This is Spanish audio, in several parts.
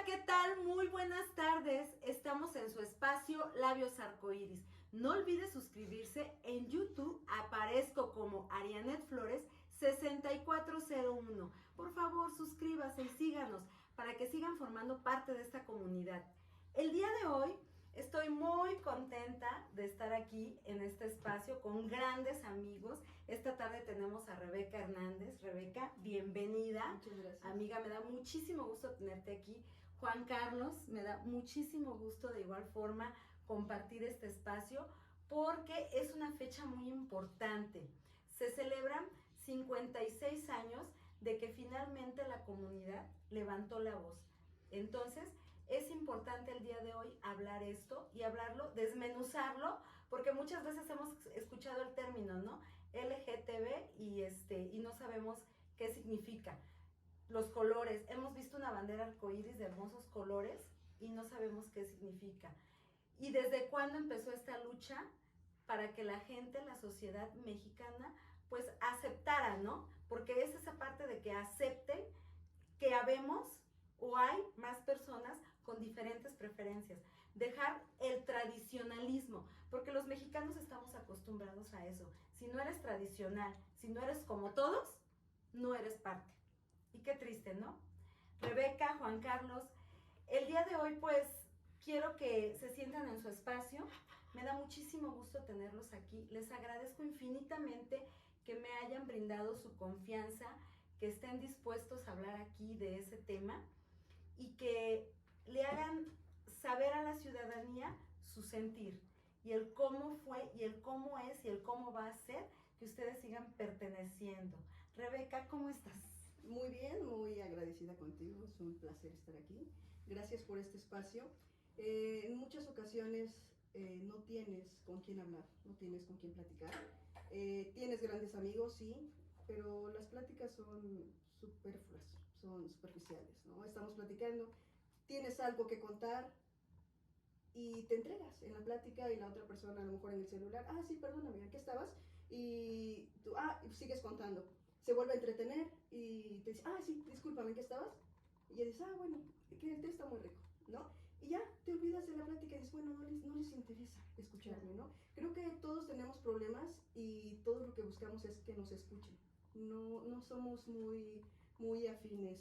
Hola, ¿qué tal? Muy buenas tardes. Estamos en su espacio Labios Arcoíris. No olvide suscribirse. En YouTube aparezco como Arianet Flores 6401. Por favor, suscríbase y síganos para que sigan formando parte de esta comunidad. El día de hoy estoy muy contenta de estar aquí en este espacio con grandes amigos. Esta tarde tenemos a Rebeca Hernández. Rebeca, bienvenida. Muchas gracias. Amiga, me da muchísimo gusto tenerte aquí. Juan Carlos, me da muchísimo gusto de igual forma compartir este espacio porque es una fecha muy importante. Se celebran 56 años de que finalmente la comunidad levantó la voz. Entonces, es importante el día de hoy hablar esto y hablarlo, desmenuzarlo, porque muchas veces hemos escuchado el término, ¿no? LGTB y no sabemos qué significa. Los colores, hemos visto una bandera arcoíris de hermosos colores y no sabemos qué significa. ¿Y desde cuándo empezó esta lucha para que la gente, la sociedad mexicana, pues aceptara, ¿no? Porque es esa parte de que acepten que habemos o hay más personas con diferentes preferencias. Dejar el tradicionalismo, porque los mexicanos estamos acostumbrados a eso. Si no eres tradicional, si no eres como todos, no eres parte. Y qué triste, ¿no? Rebeca, Juan Carlos, el día de hoy pues quiero que se sientan en su espacio. Me da muchísimo gusto tenerlos aquí. Les agradezco infinitamente que me hayan brindado su confianza, que estén dispuestos a hablar aquí de ese tema y que le hagan saber a la ciudadanía su sentir y el cómo fue y el cómo es y el cómo va a ser que ustedes sigan perteneciendo. Rebeca, ¿cómo estás? Muy bien, muy agradecida contigo, es un placer estar aquí. Gracias por este espacio. En muchas ocasiones no tienes con quién hablar, no tienes con quién platicar. Tienes grandes amigos, sí, pero las pláticas son superfluas, son superficiales, ¿no? Estamos platicando, tienes algo que contar y te entregas en la plática y la otra persona a lo mejor en el celular, sí, perdóname, ¿en qué estabas? Y tú, y sigues contando. Se vuelve a entretener y te dice, sí, discúlpame, ¿en qué estabas? Y ya dices, bueno, que el té está muy rico, ¿no? Y ya te olvidas de la plática y dices, bueno, no les interesa escucharme, ¿no? Creo que todos tenemos problemas y todo lo que buscamos es que nos escuchen. No somos muy afines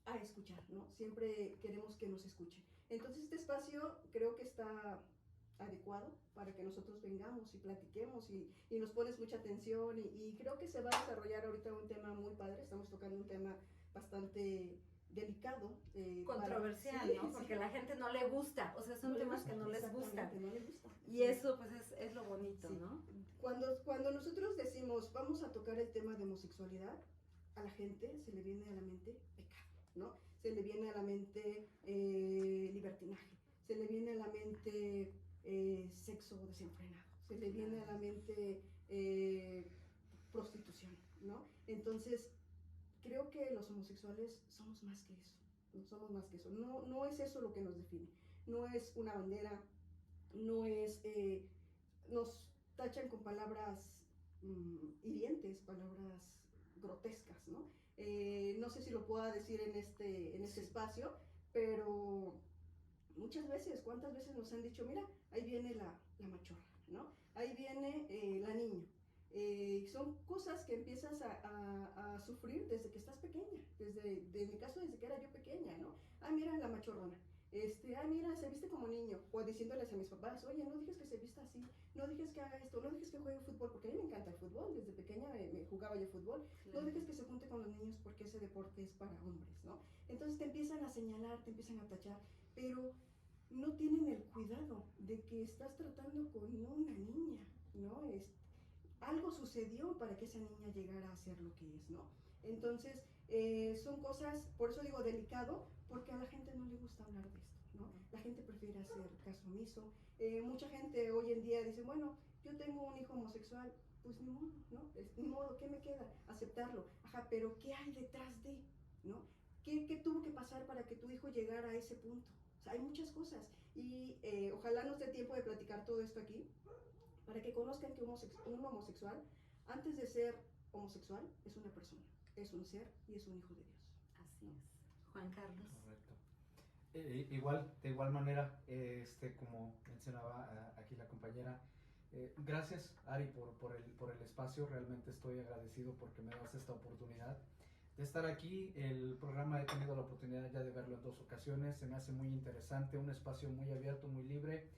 a escuchar, ¿no? Siempre queremos que nos escuchen. Entonces este espacio creo que está adecuado para que nosotros vengamos y platiquemos y nos pones mucha atención y creo que se va a desarrollar ahorita un tema muy padre. Estamos tocando un tema bastante delicado. Controversial, ¿no? Porque la gente no le gusta, o sea, son temas que no les gustan. No les gusta. Y eso pues es lo bonito, ¿no? Cuando nosotros decimos vamos a tocar el tema de homosexualidad, a la gente se le viene a la mente pecado, ¿no? Se le viene a la mente libertinaje, se le viene a la mente sexo desenfrenado, se le viene a la mente prostitución, ¿no? Entonces, creo que los homosexuales somos más que eso, no somos más que eso, no es eso lo que nos define, no es una bandera, no es, nos tachan con palabras hirientes, palabras grotescas, ¿no? No sé si lo pueda decir en este espacio, pero muchas veces, ¿cuántas veces nos han dicho, mira, ahí viene la machorra, ¿no? Ahí viene la niña. Son cosas que empiezas a sufrir desde que estás pequeña, en mi caso desde que era yo pequeña, ¿no? Mira la machorrona. Mira, se viste como niño, o diciéndoles a mis papás, oye, no dejes que se vista así, no dejes que haga esto, no dejes que juegue fútbol, porque a mí me encanta el fútbol, desde pequeña me jugaba yo fútbol, no dejes que se junte con los niños porque ese deporte es para hombres, ¿no? Entonces te empiezan a señalar, te empiezan a tachar, pero no tienen el cuidado de que estás tratando con una niña, ¿no? Algo sucedió para que esa niña llegara a ser lo que es, ¿no? Entonces, son cosas, por eso digo delicado, porque a la gente no le gusta hablar de esto, ¿no? La gente prefiere hacer caso omiso. Mucha gente hoy en día dice, bueno, yo tengo un hijo homosexual, pues ni modo, ¿no? Ni modo, ¿qué me queda? Aceptarlo. Pero ¿qué hay detrás de, ¿no? ¿Qué tuvo que pasar para que tu hijo llegara a ese punto? O sea, hay muchas cosas y ojalá nos dé tiempo de platicar todo esto aquí, para que conozcan que un homosexual, antes de ser homosexual, es una persona, es un ser y es un hijo de Dios. Así es. Juan Carlos. Correcto. De igual manera, como mencionaba aquí la compañera, gracias Ari por el espacio, realmente estoy agradecido porque me das esta oportunidad de estar aquí. El programa he tenido la oportunidad ya de verlo en 2 ocasiones, se me hace muy interesante, un espacio muy abierto, muy libre,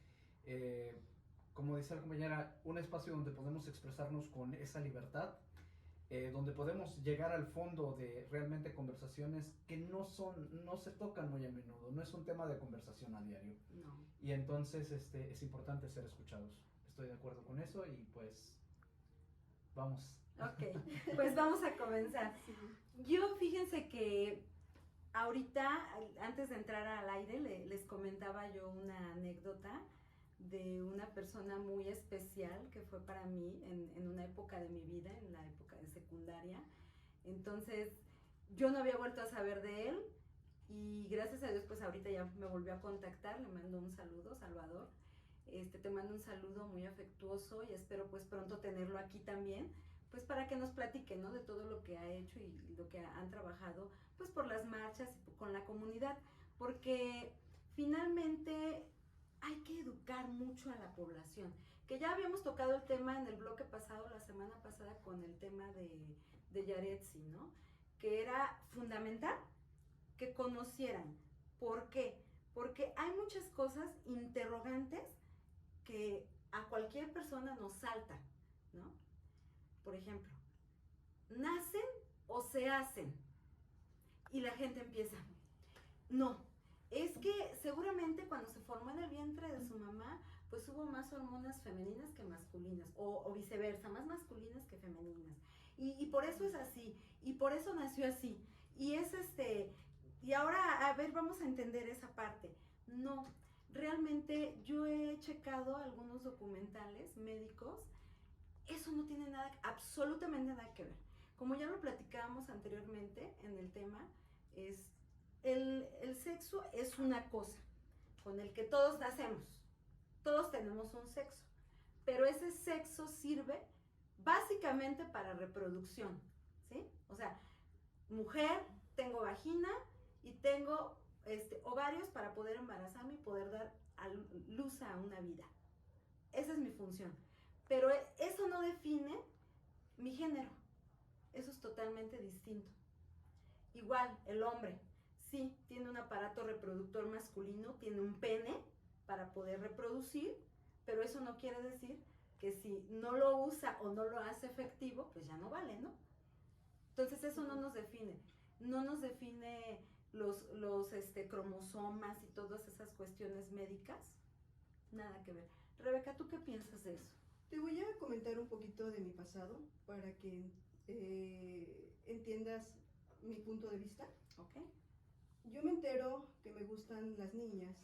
como dice la compañera, un espacio donde podemos expresarnos con esa libertad, donde podemos llegar al fondo de realmente conversaciones que no se tocan muy a menudo, no es un tema de conversación a diario. No. Y entonces es importante ser escuchados. Estoy de acuerdo con eso y pues vamos. Ok, pues vamos a comenzar. Sí. Yo fíjense que ahorita, antes de entrar al aire, les comentaba yo una anécdota de una persona muy especial que fue para mí en una época de mi vida, en la época de secundaria. Entonces, yo no había vuelto a saber de él y gracias a Dios, pues ahorita ya me volvió a contactar, le mando un saludo, Salvador. Te mando un saludo muy afectuoso y espero pues pronto tenerlo aquí también, pues para que nos platique, ¿no? De todo lo que ha hecho y lo que han trabajado, pues por las marchas y con la comunidad, porque finalmente hay que educar mucho a la población, que ya habíamos tocado el tema en el bloque pasado, la semana pasada, con el tema de Yaretsi, ¿no? Que era fundamental que conocieran. ¿Por qué? Porque hay muchas cosas interrogantes que a cualquier persona nos salta, ¿no? Por ejemplo, ¿nacen o se hacen? Y la gente empieza, no, es que seguramente cuando se formó en el vientre de su mamá, pues hubo más hormonas femeninas que masculinas, o viceversa, más masculinas que femeninas. Y por eso es así, y por eso nació así. Y es y ahora, a ver, vamos a entender esa parte. No, realmente yo he checado algunos documentales médicos, eso no tiene nada, absolutamente nada que ver. Como ya lo platicábamos anteriormente en el tema, el sexo es una cosa con el que todos nacemos, todos tenemos un sexo, pero ese sexo sirve básicamente para reproducción, ¿sí? O sea, mujer, tengo vagina y tengo ovarios para poder embarazarme y poder dar luz a una vida. Esa es mi función. Pero eso no define mi género. Eso es totalmente distinto. Igual, el hombre, sí, tiene un aparato reproductor masculino, tiene un pene para poder reproducir, pero eso no quiere decir que si no lo usa o no lo hace efectivo, pues ya no vale, ¿no? Entonces eso no nos define. No nos define los cromosomas y todas esas cuestiones médicas. Nada que ver. Rebeca, ¿tú qué piensas de eso? Te voy a comentar un poquito de mi pasado para que entiendas mi punto de vista. Ok. Yo me entero que me gustan las niñas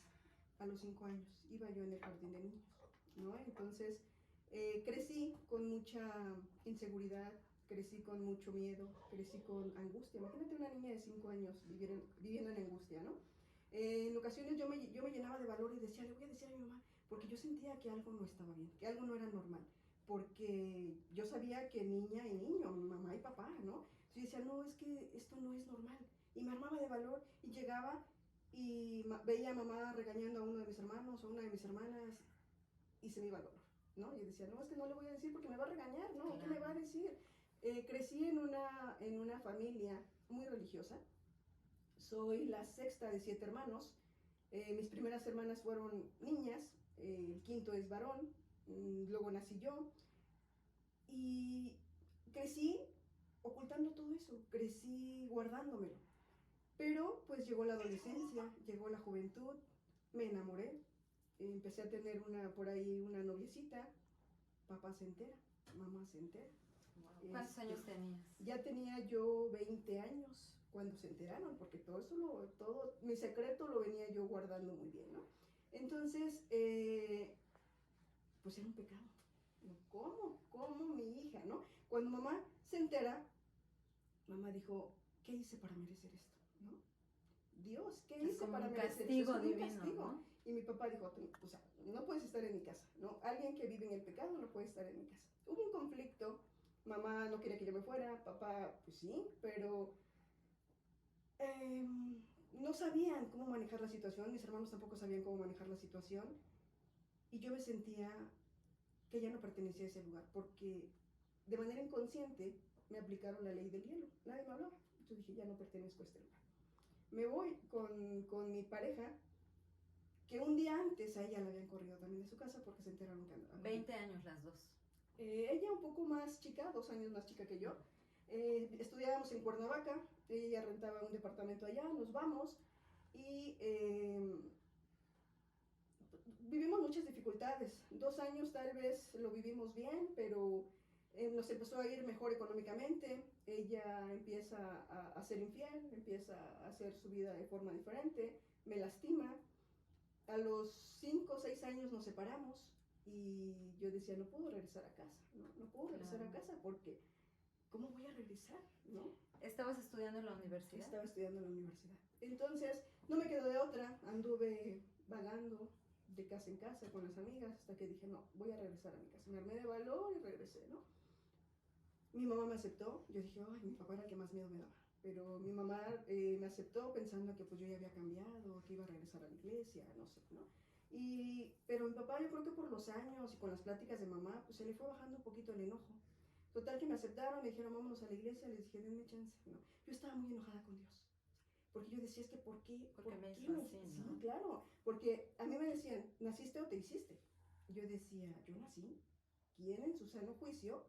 a los 5 años. Iba yo en el jardín de niños, ¿no? Entonces crecí con mucha inseguridad, crecí con mucho miedo, crecí con angustia. Imagínate una niña de 5 años viviendo en angustia, ¿no? En ocasiones yo me llenaba de valor y decía, le voy a decir a mi mamá, porque yo sentía que algo no estaba bien, que algo no era normal, porque yo sabía que niña y niño, mamá y papá, ¿no? Yo decía, no, es que esto no es normal. Y me armaba de valor y llegaba y veía a mamá regañando a uno de mis hermanos o a una de mis hermanas y se me iba el valor, ¿no? Y decía, no, es que no le voy a decir porque me va a regañar, ¿no? ¿Qué me va a decir? Crecí en una familia muy religiosa. Soy la sexta de 7 hermanos. Mis primeras hermanas fueron niñas, el quinto es varón, luego nací yo. Y crecí ocultando todo eso, crecí guardándomelo. Pero pues llegó la adolescencia, llegó la juventud, me enamoré, empecé a tener por ahí una noviecita, papá se entera, mamá se entera. ¿Cuántos años tenías? Ya tenía yo 20 años cuando se enteraron, porque todo mi secreto lo venía yo guardando muy bien, ¿no? Entonces, pues era un pecado. ¿Cómo mi hija, no? Cuando mamá se entera, mamá dijo, ¿qué hice para merecer esto, no? Dios, ¿qué hice para merecer esto? Es un castigo, ¿no? Y mi papá dijo, o sea, no puedes estar en mi casa, ¿no? Alguien que vive en el pecado no puede estar en mi casa. Hubo un conflicto, mamá no quería que yo me fuera, papá, pues sí, pero no sabían cómo manejar la situación, mis hermanos tampoco sabían cómo manejar la situación, y yo me sentía que ya no pertenecía a ese lugar, porque de manera inconsciente me aplicaron la ley del hielo, nadie me habló, yo dije, ya no pertenezco a este lugar. Me voy con mi pareja, que un día antes a ella la habían corrido también de su casa porque se enteraron que andaba. 20 años las dos. Ella un poco más chica, 2 años más chica que yo. Estudiábamos en Cuernavaca, ella rentaba un departamento allá, nos vamos y vivimos muchas dificultades. 2 años tal vez lo vivimos bien, pero nos empezó a ir mejor económicamente. Ella empieza a ser infiel, empieza a hacer su vida de forma diferente, me lastima. A los 5 o 6 años nos separamos y yo decía, no puedo regresar a casa, no puedo regresar a casa porque, ¿cómo voy a regresar? ¿No? ¿Estabas estudiando en la universidad? Estaba estudiando en la universidad. Entonces, no me quedó de otra, anduve vagando de casa en casa con las amigas hasta que dije, no, voy a regresar a mi casa. Me armé de valor y regresé, ¿no? Mi mamá me aceptó, yo dije, ay, mi papá era el que más miedo me daba. Pero mi mamá me aceptó pensando que pues yo ya había cambiado, que iba a regresar a la iglesia, no sé, ¿no? Pero mi papá, yo creo que por los años y con las pláticas de mamá, pues se le fue bajando un poquito el enojo. Total que me aceptaron, me dijeron, vámonos a la iglesia, les dije, denme chance, ¿no? Yo estaba muy enojada con Dios, porque yo decía, es que ¿por qué? Porque me hizo así, ¿no? Sí, claro, porque a mí me decían, ¿naciste o te hiciste? Yo decía, yo nací, ¿quién en su sano juicio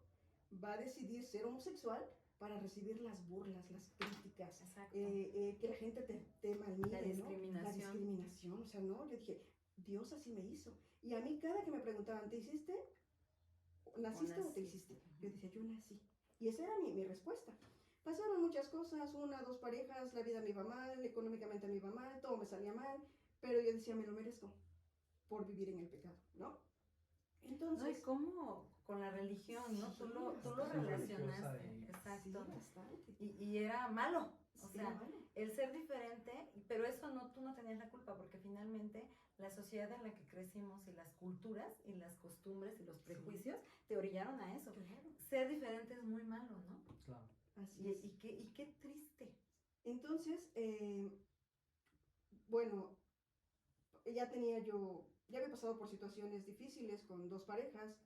va a decidir ser homosexual para recibir las burlas, las críticas, que la gente te malmire, la discriminación. ¿no? La discriminación, o sea, no, yo dije, Dios así me hizo. Y a mí cada que me preguntaban, ¿te hiciste? ¿Naciste o te hiciste? Yo decía, yo nací. Y esa era mi respuesta. Pasaron muchas cosas, 1, 2 parejas, la vida me iba mal, económicamente me iba mal, todo me salía mal, pero yo decía, me lo merezco por vivir en el pecado, ¿no? Entonces, no, y cómo con la religión, ¿no? Sí, tú lo bastante relacionaste, religiosa exacto. sí, bastante. Y era malo, o Sí, sea, malo. el ser diferente, pero eso no, tú no tenías la culpa, porque finalmente la sociedad en la que crecimos y las culturas y las costumbres y los prejuicios te orillaron a eso. Claro. Ser diferente es muy malo, ¿no? Claro. Así es. Y qué triste. Entonces, bueno, ya había pasado por situaciones difíciles con 2 parejas,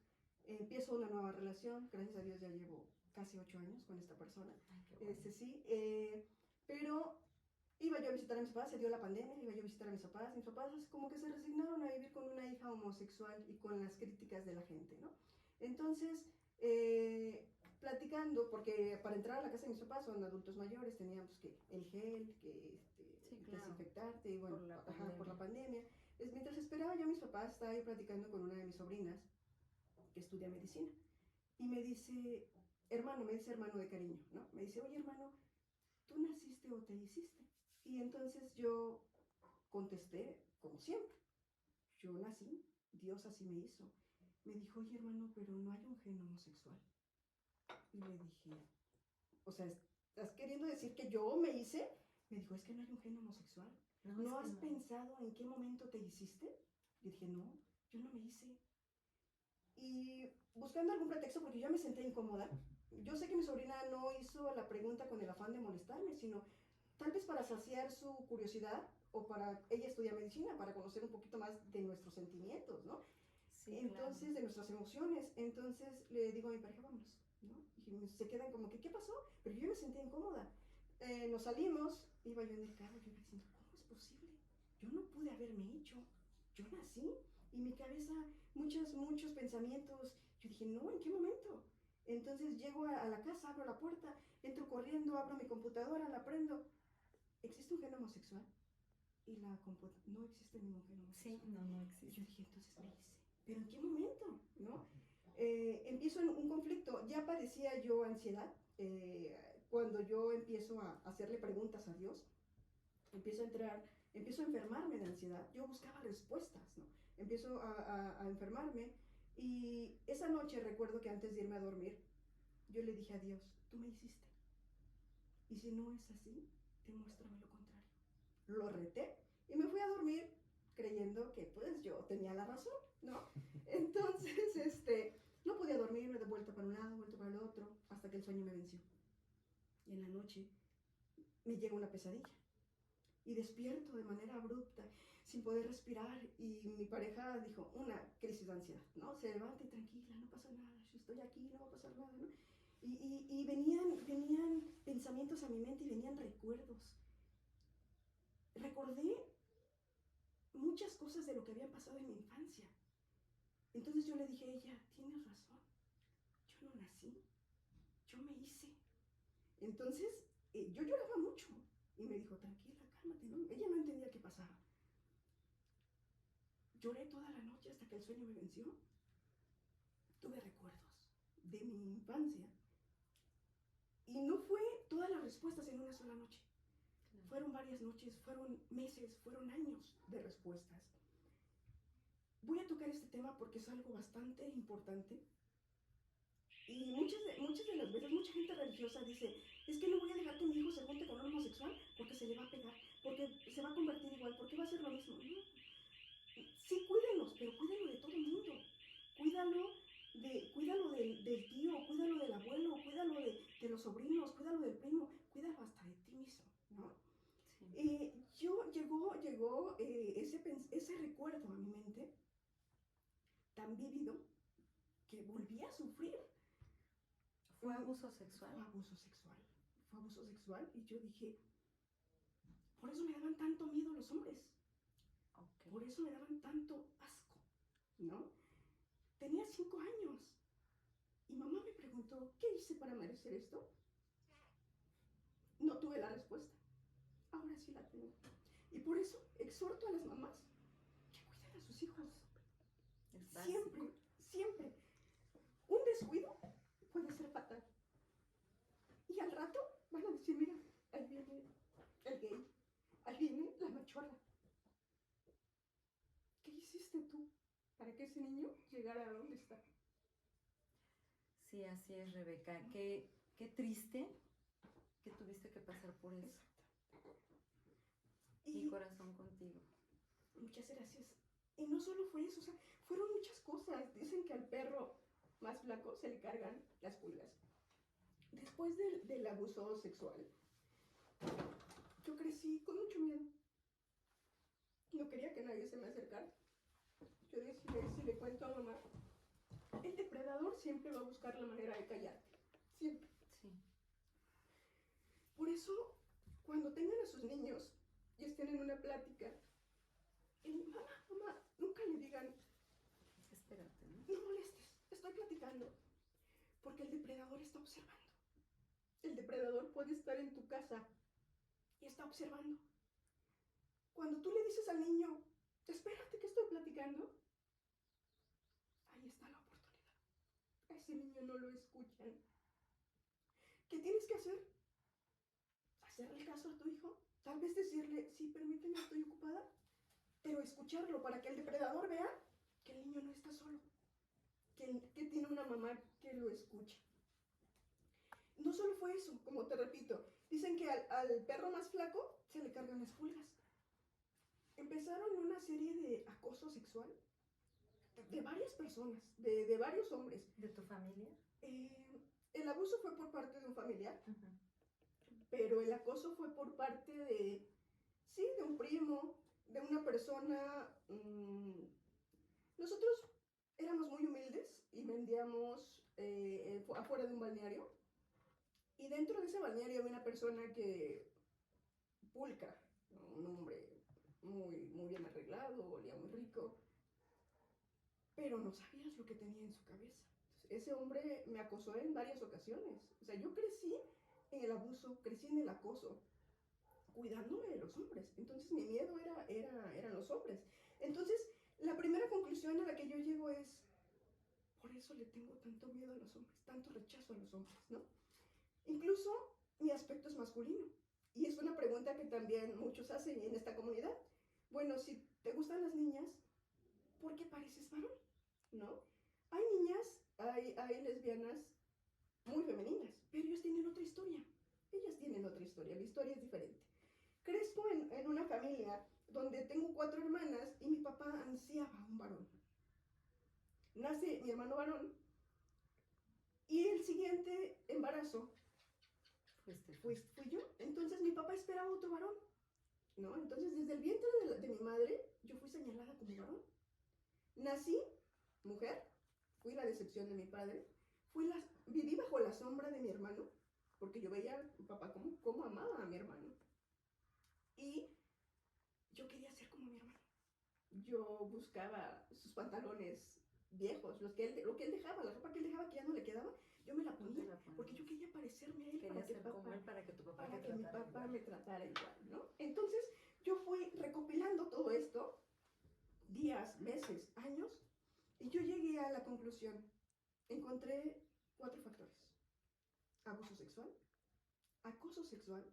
empiezo una nueva relación, gracias a Dios ya llevo casi 8 años con esta persona, Ay, qué bueno. sí, pero iba yo a visitar a mis papás, se dio la pandemia, iba yo a visitar a mis papás como que se resignaron a vivir con una hija homosexual y con las críticas de la gente, ¿no? Entonces, platicando, porque para entrar a la casa de mis papás son adultos mayores, teníamos que el gel, que Sí, claro. desinfectarte, y bueno, Por la pandemia. Mientras esperaba yo a mis papás, estaba yo platicando con una de mis sobrinas que estudia medicina, y me dice hermano de cariño, ¿no? Me dice, oye hermano, ¿tú naciste o te hiciste? Y entonces yo contesté, como siempre, yo nací, Dios así me hizo. Me dijo, oye hermano, pero no hay un gen homosexual. Y le dije, o sea, ¿estás queriendo decir que yo me hice? Me dijo, es que no hay un gen homosexual. ¿No has pensado en qué momento te hiciste? Yo dije, no, yo no me hice. Y buscando algún pretexto, porque yo me senté incómoda, yo sé que mi sobrina no hizo la pregunta con el afán de molestarme, sino tal vez para saciar su curiosidad, o para, ella estudia medicina, para conocer un poquito más de nuestros sentimientos, ¿no? Sí, Entonces, claro. de nuestras emociones. Entonces le digo a mi pareja, vámonos, ¿no? Y se quedan como que, ¿qué pasó? Pero yo me sentí incómoda. Nos salimos, iba yo en el carro, yo iba diciendo, ¿cómo es posible? Yo no pude haberme hecho, yo nací, y mi cabeza, muchos pensamientos, yo dije, no, ¿en qué momento? Entonces llego a la casa, abro la puerta, entro corriendo, abro mi computadora, la prendo. ¿Existe un gen homosexual? Y no existe ningún gen homosexual. Sí, no Y existe. yo dije, entonces me hice. ¿Pero en qué momento? ¿No? Empiezo en un conflicto. Ya padecía yo ansiedad. Cuando yo empiezo a hacerle preguntas a Dios, empiezo a enfermarme de ansiedad. Yo buscaba respuestas, ¿no? Empiezo a enfermarme. Y esa noche recuerdo que antes de irme a dormir, yo le dije a Dios, tú me hiciste. Y si no es así, demuéstrame lo contrario. Lo reté y me fui a dormir creyendo que pues yo tenía la razón, ¿no? Entonces, no podía dormirme, de vuelta para un lado, vuelta para el otro, hasta que el sueño me venció. Y en la noche me llega una pesadilla. y despierto de manera abrupta, sin poder respirar, y mi pareja dijo, una crisis de ansiedad, ¿no? Se levanta y tranquila, no pasa nada, yo estoy aquí, no va a pasar nada, ¿no? Y venían pensamientos a mi mente y venían recuerdos. Recordé muchas cosas de lo que había pasado en mi infancia. Entonces yo le dije a ella, tienes razón, yo no nací, yo me hice. Entonces yo lloraba mucho y me dijo, tranquila, cálmate, ¿no? Ella no entendía qué pasaba. Lloré toda la noche hasta que el sueño me venció. Tuve recuerdos de mi infancia. Y no fue todas las respuestas en una sola noche. Fueron varias noches, fueron meses, fueron años de respuestas. Voy a tocar este tema porque es algo bastante importante. Y muchas de las veces, mucha gente religiosa dice, es que no voy a dejar que mi hijo se junte con un homosexual porque se le va a pegar, porque se va a convertir igual, porque va a hacer lo mismo. No. Sí, cuídenlos, pero cuídenlo de todo el mundo. Cuídalo del tío, cuídalo del abuelo, cuídalo de los sobrinos, cuídalo del primo, cuídalo hasta de ti mismo, ¿no? Sí. Llegó ese recuerdo a mi mente, tan vívido, que volví a sufrir. ¿Fue abuso sexual? Fue abuso sexual. Fue abuso sexual y yo dije, por eso me daban tanto miedo los hombres. Okay. Por eso me daban tanto asco, ¿no? Tenía 5 años y mamá me preguntó, ¿qué hice para merecer esto? No tuve la respuesta. Ahora sí la tengo. Y por eso exhorto a las mamás que cuiden a sus hijos. Siempre, siempre. Un descuido puede ser fatal. Y al rato van a decir, mira, ahí viene el gay, ahí viene la machuela. ¿Qué hiciste tú para que ese niño llegara a donde está? Sí, así es, Rebeca. Qué triste que tuviste que pasar por eso. Mi corazón contigo. Muchas gracias. Y no solo fue eso, o sea, fueron muchas cosas. Dicen que al perro más flaco se le cargan las pulgas. Después del abuso sexual, yo crecí con mucho miedo. No quería que nadie se me acercara. Yo decía, si le cuento a mamá, el depredador siempre va a buscar la manera de callarte. Siempre. Sí. Por eso, cuando tengan a sus niños y estén en una plática, mamá, nunca le digan, espérate, ¿no? No molestes, estoy platicando. Porque el depredador está observando. El depredador puede estar en tu casa y está observando. Cuando tú le dices al niño, espérate que estoy platicando, ahí está la oportunidad. A ese niño no lo escuchan. ¿Qué tienes que hacer? Hacerle caso a tu hijo. Tal vez decirle, sí, permíteme, estoy ocupada. Pero escucharlo para que el depredador vea que el niño no está solo. Que tiene una mamá que lo escucha. No solo fue eso, como te repito, dicen que al perro más flaco se le cargan las pulgas. Empezaron una serie de acoso sexual de varias personas, de varios hombres. ¿De tu familia? El abuso fue por parte de un familiar, pero el acoso fue por parte de un primo, de una persona. Nosotros éramos muy humildes y vendíamos afuera de un balneario. Y dentro de ese balneario había una persona que, pulcra, ¿no? Un hombre muy, muy bien arreglado, olía muy rico, pero no sabías lo que tenía en su cabeza. Entonces, ese hombre me acosó en varias ocasiones. O sea, yo crecí en el abuso, crecí en el acoso, cuidándome de los hombres. Entonces mi miedo eran los hombres. Entonces, la primera conclusión a la que yo llego es, por eso le tengo tanto miedo a los hombres, tanto rechazo a los hombres, ¿no? Incluso mi aspecto es masculino. Y es una pregunta que también muchos hacen en esta comunidad. Bueno, si te gustan las niñas, ¿por qué pareces varón? ¿No? Hay niñas, hay lesbianas muy femeninas, pero ellos tienen otra historia. Ellas tienen otra historia, la historia es diferente. Crezco en una familia donde tengo 4 hermanas y mi papá ansiaba un varón. Nace mi hermano varón y el siguiente embarazo fui yo. Entonces mi papá esperaba otro varón. ¿no? Entonces, desde el vientre de mi madre, yo fui señalada como varón. Nací mujer, fui la decepción de mi padre, viví bajo la sombra de mi hermano, porque yo veía a mi papá como amaba a mi hermano. Y yo quería ser como mi hermano. Yo buscaba sus pantalones viejos, lo que él dejaba, la ropa que él dejaba que ya no le quedaba, yo me la ponía, porque yo quería parecerme a él, para que mi papá me tratara igual, ¿no? Entonces, yo fui recopilando todo esto, días, meses, años, y yo llegué a la conclusión. Encontré 4 factores: abuso sexual, acoso sexual,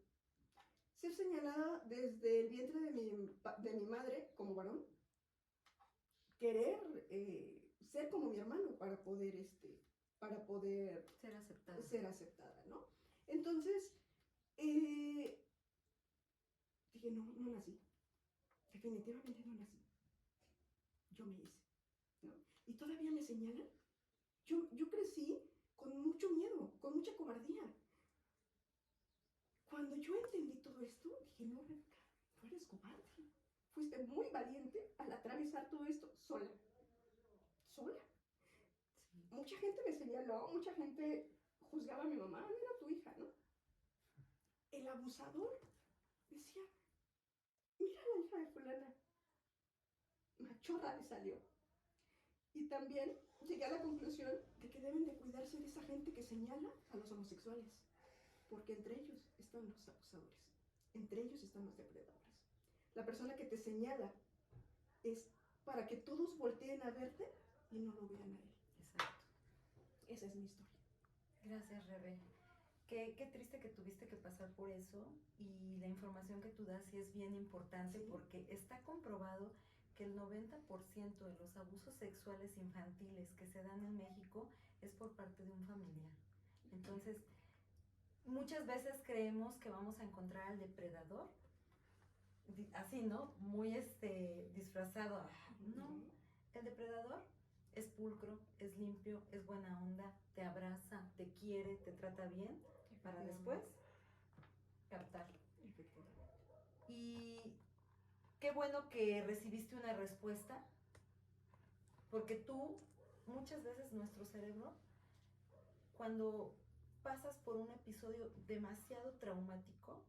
ser señalada desde el vientre de mi madre como varón, querer ser como mi hermano para poder ser aceptada, ¿no? Entonces, dije, no nací, definitivamente no nací, yo me hice, ¿no? Y todavía me señalan. Yo crecí con mucho miedo, con mucha cobardía. Cuando yo entendí todo esto, dije, no, Rebeca, tú eres cobarde. Fuiste muy valiente al atravesar todo esto sola. Sola. Sí. Mucha gente me señaló, mucha gente juzgaba a mi mamá, no era tu hija, ¿no? El abusador decía, mira la hija de fulana, machorra le salió. Y también llegué a la conclusión de que deben de cuidarse de esa gente que señala a los homosexuales, porque entre ellos están los abusadores, entre ellos están los depredadores. La persona que te señala es para que todos volteen a verte y no lo vean a él. Exacto. Esa es mi historia. Gracias, Rebe. Qué triste que tuviste que pasar por eso, y la información que tú das sí es bien importante, sí, porque está comprobado que el 90% de los abusos sexuales infantiles que se dan en México es por parte de un familiar. Entonces, muchas veces creemos que vamos a encontrar al depredador, así, ¿no? Muy disfrazado. No, el depredador es pulcro, es limpio, es buena onda, te abraza, te quiere, te trata bien, para después captar. Y qué bueno que recibiste una respuesta, porque tú, muchas veces nuestro cerebro, cuando pasas por un episodio demasiado traumático,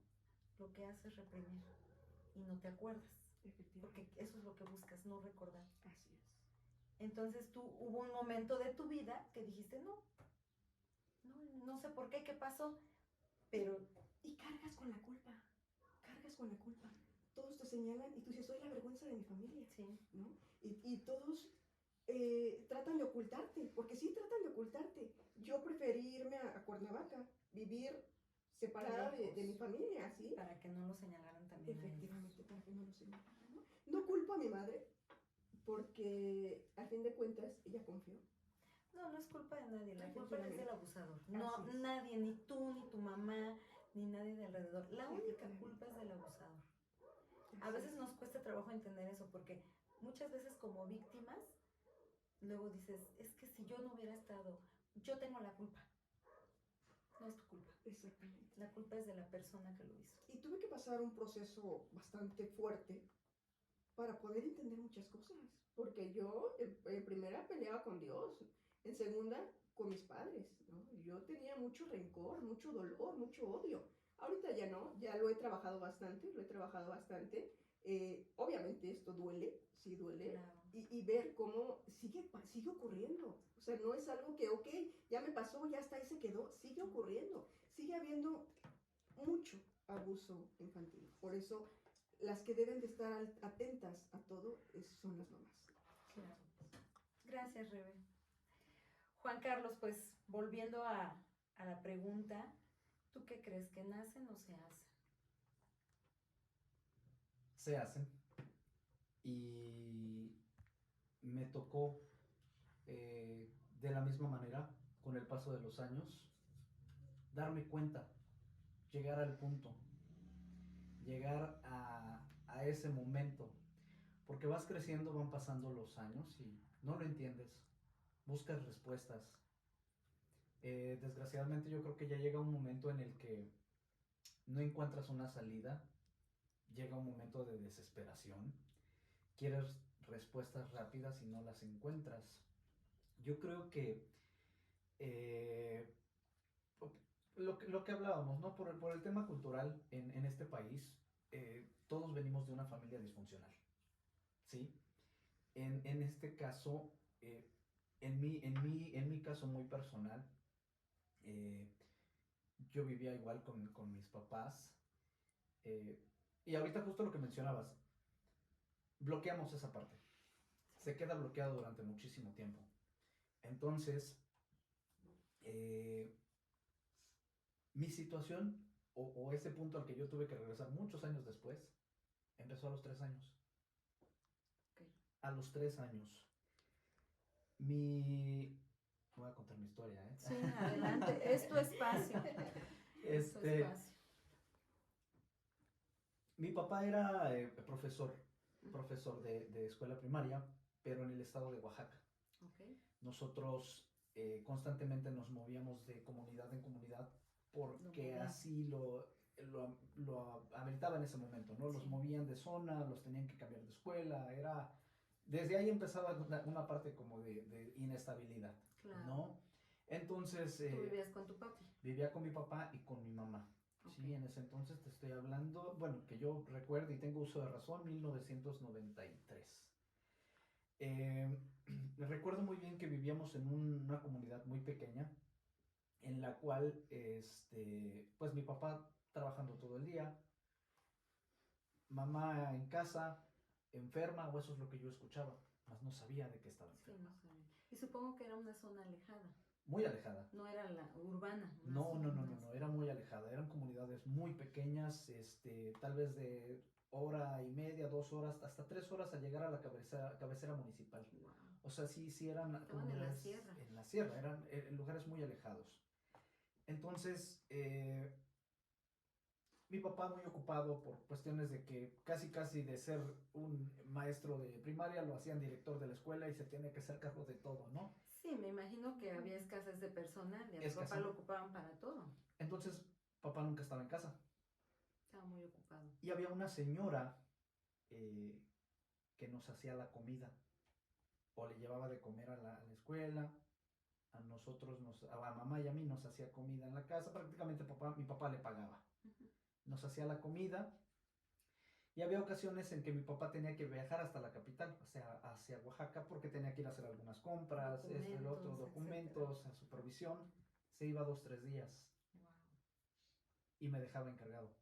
lo que hace es reprimir y no te acuerdas, porque eso es lo que buscas, no recordar. Así es. Entonces tú, hubo un momento de tu vida que dijiste, no sé por qué pasó, pero... Y cargas con la culpa. Todos te señalan y tú dices, soy la vergüenza de mi familia. Sí. ¿No? Y todos tratan de ocultarte, porque sí tratan de ocultarte. Yo preferí irme a Cuernavaca, vivir separada de mi familia, ¿sí? Para que no lo señalaran también. Efectivamente, para que no lo señalaran, ¿no? No culpo a mi madre, porque al fin de cuentas ella confió. No es culpa de nadie, la culpa es del abusador. No, nadie, ni tú, ni tu mamá, ni nadie de alrededor. La única culpa es del abusador. A veces nos cuesta trabajo entender eso, porque muchas veces como víctimas, luego dices, es que si yo no hubiera estado, yo tengo la culpa. No es tu culpa. Exactamente. La culpa es de la persona que lo hizo. Y tuve que pasar un proceso bastante fuerte para poder entender muchas cosas, porque yo en primera peleaba con Dios, en segunda con mis padres, ¿no? Yo tenía mucho rencor, mucho dolor, mucho odio. Ahorita ya no, ya lo he trabajado bastante. Obviamente esto duele, sí duele, claro. Y ver cómo sigue ocurriendo. O sea, no es algo que, ok, ya me pasó, ya está ahí se quedó, sigue ocurriendo. Sigue habiendo mucho abuso infantil. Por eso, las que deben de estar atentas a todo son las mamás. Claro. Gracias, Rebe. Juan Carlos, pues volviendo a la pregunta, ¿tú qué crees? ¿Que nacen o se hacen? Se hacen. Y me tocó de la misma manera, con el paso de los años, darme cuenta, llegar al punto, llegar a ese momento, porque vas creciendo, van pasando los años y no lo entiendes, buscas respuestas. Desgraciadamente yo creo que ya llega un momento en el que no encuentras una salida, llega un momento de desesperación, quieres respuestas rápidas y no las encuentras. Yo creo que lo que hablábamos, ¿no? Por el tema cultural en este país, todos venimos de una familia disfuncional, ¿sí? En este caso, en mi caso muy personal, eh, yo vivía igual con mis papás, eh, y ahorita justo lo que mencionabas, bloqueamos esa parte, se queda bloqueado durante muchísimo tiempo. Entonces, mi situación o ese punto al que yo tuve que regresar muchos años después, empezó a los 3 años. Ok. A los 3 años. Voy a contar mi historia, ¿eh? Sí, adelante, es tu espacio. Es tu espacio. Mi papá era profesor de escuela primaria, pero en el estado de Oaxaca. Okay. Nosotros constantemente nos movíamos de comunidad en comunidad porque así lo ameritaba en ese momento, ¿no? Los movían de zona, los tenían que cambiar de escuela, desde ahí empezaba una parte como de inestabilidad, claro. ¿No? Entonces... ¿Tú vivías con tu papi? Vivía con mi papá y con mi mamá. Okay. Sí, en ese entonces te estoy hablando, bueno, que yo recuerdo y tengo uso de razón, 1993. Recuerdo muy bien que vivíamos en una comunidad muy pequeña, en la cual, pues mi papá trabajando todo el día, mamá en casa, enferma, o eso es lo que yo escuchaba, mas no sabía de qué estaba enferma. Sí, no sabía. Y supongo que era una zona alejada. Muy alejada. No era la urbana. No, era muy alejada, eran comunidades muy pequeñas, tal vez de hora y media, 2 horas, hasta 3 horas a llegar a la cabecera municipal. Wow. O sea, sí eran estaban en la sierra. En la sierra, eran lugares muy alejados. Entonces, mi papá muy ocupado por cuestiones de que casi de ser un maestro de primaria lo hacían director de la escuela y se tiene que hacer cargo de todo, ¿no? Sí, me imagino que había escasez de personal y a tu papá lo ocupaban para todo. Entonces, papá nunca estaba en casa. Estaba muy ocupado. Y había una señora que nos hacía la comida, o le llevaba de comer a la escuela, a nosotros, a mamá y a mí nos hacía comida en la casa, prácticamente mi papá le pagaba. Uh-huh. Nos hacía la comida, y había ocasiones en que mi papá tenía que viajar hasta la capital, o sea, hacia Oaxaca, porque tenía que ir a hacer algunas compras, documentos, a supervisión. Se iba 2-3 días. Wow. Y me dejaba encargado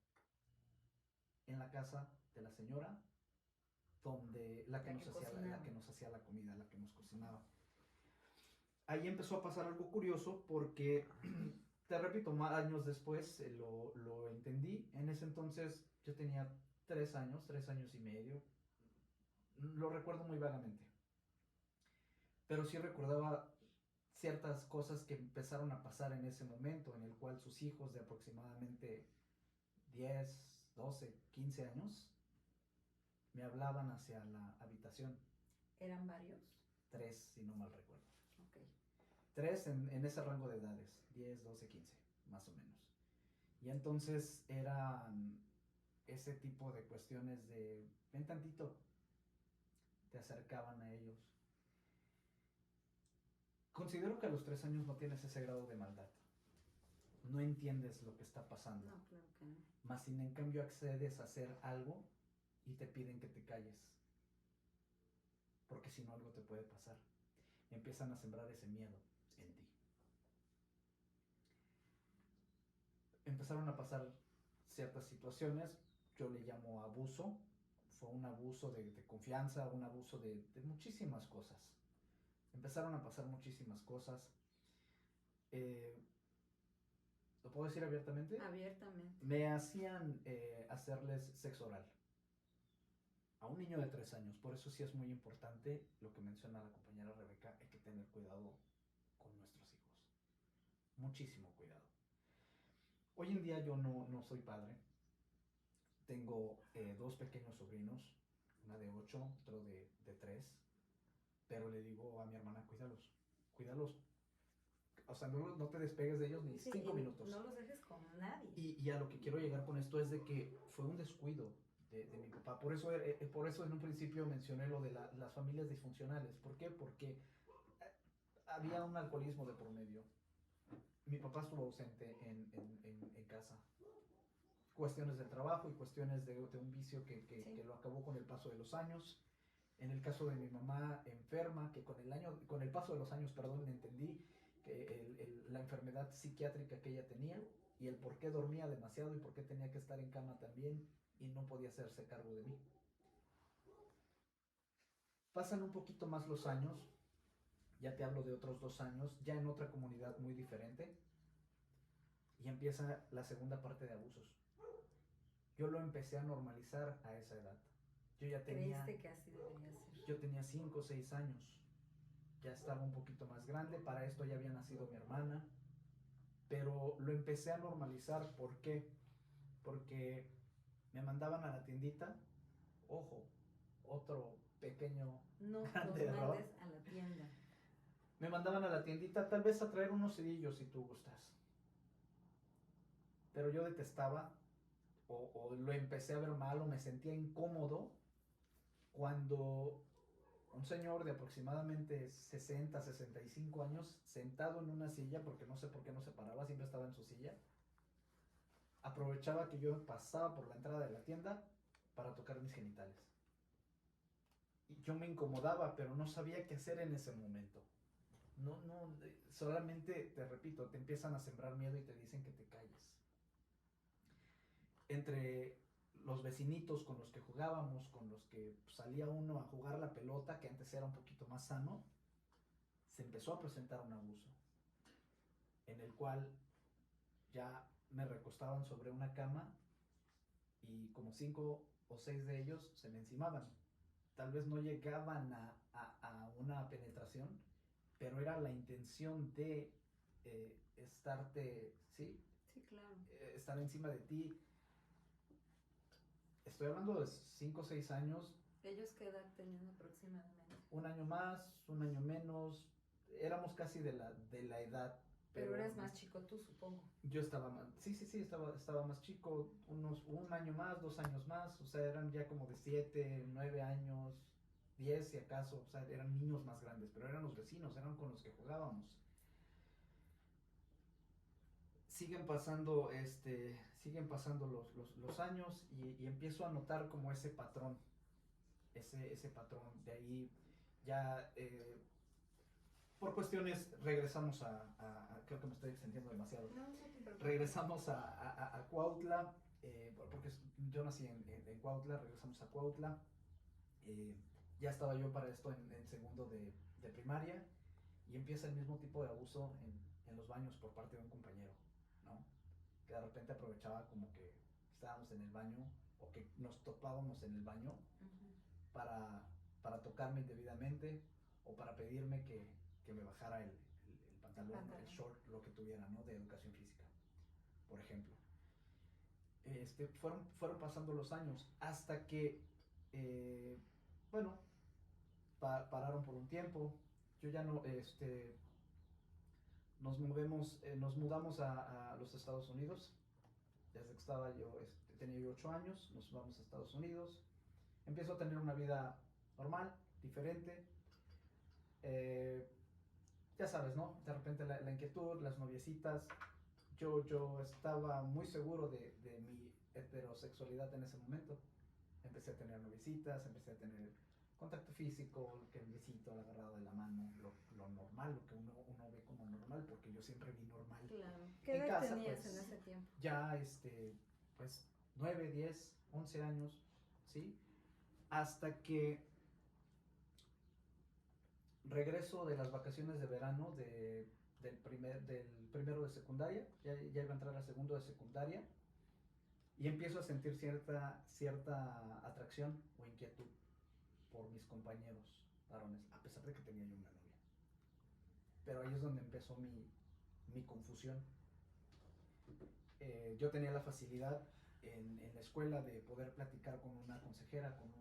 en la casa de la señora, donde la que nos hacía la comida, la que nos cocinaba. Ahí empezó a pasar algo curioso porque, te repito, años después lo entendí. En ese entonces yo tenía 3 años y medio. Lo recuerdo muy vagamente. Pero sí recordaba ciertas cosas que empezaron a pasar en ese momento, en el cual sus hijos de aproximadamente 10, 12, 15 años me hablaban hacia la habitación. ¿Eran varios? 3, si no mal recuerdo. Okay. 3 en ese rango de edades, 10, 12, 15, más o menos. Y entonces eran ese tipo de cuestiones de, ven tantito, te acercaban a ellos. Considero que a los 3 años no tienes ese grado de maldad. No entiendes lo que está pasando. No, claro que no. Más sin en cambio accedes a hacer algo y te piden que te calles. Porque si no algo te puede pasar. Empiezan a sembrar ese miedo en ti. Empezaron a pasar ciertas situaciones, yo le llamo abuso. Fue un abuso de confianza, un abuso de muchísimas cosas. Empezaron a pasar muchísimas cosas. ¿Lo puedo decir abiertamente? Abiertamente. Me hacían hacerles sexo oral. A un niño de 3 años. Por eso sí es muy importante lo que menciona la compañera Rebeca. Hay que tener cuidado con nuestros hijos. Muchísimo cuidado. Hoy en día yo no soy padre. Tengo 2 pequeños sobrinos. Una de 8, otro de 3. Pero le digo a mi hermana, cuídalos. O sea, no te despegues de ellos ni 5 minutos. No los dejes con nadie. Y a lo que quiero llegar con esto es de que fue un descuido de mi papá. Por eso en un principio mencioné lo de las familias disfuncionales. ¿Por qué? Porque había un alcoholismo de por medio. Mi papá estuvo ausente en casa. Cuestiones del trabajo y cuestiones de un vicio que lo acabó con el paso de los años. En el caso de mi mamá enferma, que con el paso de los años, perdón, entendí que la enfermedad psiquiátrica que ella tenía y el por qué dormía demasiado y por qué tenía que estar en cama también y no podía hacerse cargo de mí. Pasan un poquito más los años, ya te hablo de otros 2 años, ya en otra comunidad muy diferente, y empieza la segunda parte de abusos. Yo lo empecé a normalizar a esa edad. Yo ya tenía... ¿Creíste que así debería ser? Yo tenía 5 o 6 años. Ya estaba un poquito más grande. Para esto ya había nacido mi hermana. Pero lo empecé a normalizar. ¿Por qué? Porque me mandaban a la tiendita. Ojo, otro pequeño No grande los error. mandes a la tienda. Me mandaban a la tiendita tal vez a traer unos cerillos si tú gustas. Pero yo detestaba o lo empecé a ver mal o me sentía incómodo cuando un señor de aproximadamente 60, 65 años, sentado en una silla, porque no sé por qué no se paraba, siempre estaba en su silla, aprovechaba que yo pasaba por la entrada de la tienda para tocar mis genitales. Y yo me incomodaba, pero no sabía qué hacer en ese momento. Solamente, te repito, te empiezan a sembrar miedo y te dicen que te calles. Entre los vecinitos con los que jugábamos, con los que salía uno a jugar la pelota, que antes era un poquito más sano, se empezó a presentar un abuso, en el cual ya me recostaban sobre una cama y como 5 o 6 de ellos se me encimaban. Tal vez no llegaban a una penetración, pero era la intención de estarte, ¿sí? Sí, claro. Estar encima de ti. Estoy hablando de 5 o 6 años. ¿Ellos qué edad tenían aproximadamente? 1 año más, 1 año menos. Éramos casi de la edad. Pero eras más chico tú, supongo. Yo estaba más, sí, estaba más chico, unos 1 año más, 2 años más, o sea, eran ya como de 7, 9 años, 10 si acaso, o sea, eran niños más grandes, pero eran los vecinos, eran con los que jugábamos. Siguen pasando los años y empiezo a notar como ese patrón, de ahí ya... por cuestiones regresamos creo que me estoy extendiendo demasiado. No te preocupes. Regresamos a Cuautla, porque yo nací en Cuautla, regresamos a Cuautla. Ya estaba yo para esto en segundo de primaria y empieza el mismo tipo de abuso en los baños por parte de un compañero, ¿no? Que de repente aprovechaba como que estábamos en el baño o que nos topábamos en el baño para tocarme indebidamente o para pedirme que me bajara el pantalón, el short, lo que tuviera, ¿no? De educación física, por ejemplo. Fueron pasando los años hasta que, bueno, pararon por un tiempo. Yo ya no, nos mudamos a los Estados Unidos. Desde que tenía yo 8 años, nos mudamos a Estados Unidos. Empiezo a tener una vida normal, diferente. Ya sabes, ¿no? De repente la inquietud, las noviecitas. Yo estaba muy seguro de mi heterosexualidad en ese momento. Empecé a tener noviecitas, empecé a tener contacto físico, que el besito, la agarrada de la mano, lo normal, lo que uno ve como normal, porque yo siempre vi normal. Claro. ¿Qué En edad casa, tenías pues, en ese tiempo? Ya, pues, 9, 10, 11 años, ¿sí? Hasta que regreso de las vacaciones de verano del primero de secundaria, ya iba a entrar al segundo de secundaria, y empiezo a sentir cierta atracción o inquietud por mis compañeros varones, a pesar de que tenía yo una novia. Pero ahí es donde empezó mi confusión. Yo tenía la facilidad en la escuela de poder platicar con una consejera, con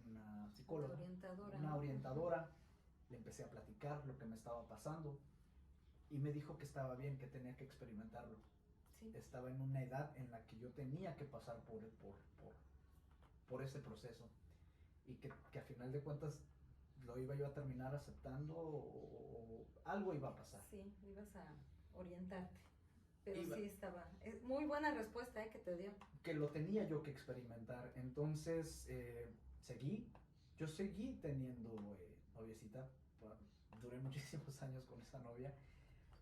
una psicóloga, una orientadora. Le empecé a platicar lo que me estaba pasando y me dijo que estaba bien, que tenía que experimentarlo. Sí. Estaba en una edad en la que yo tenía que pasar por ese proceso y que a final de cuentas lo iba yo a terminar aceptando o algo iba a pasar. Sí, ibas a orientarte. Pero Iba. sí estaba. Es muy buena respuesta que te dio. Que lo tenía yo que experimentar. Entonces yo seguí teniendo noviecita. Duré muchísimos años con esa novia.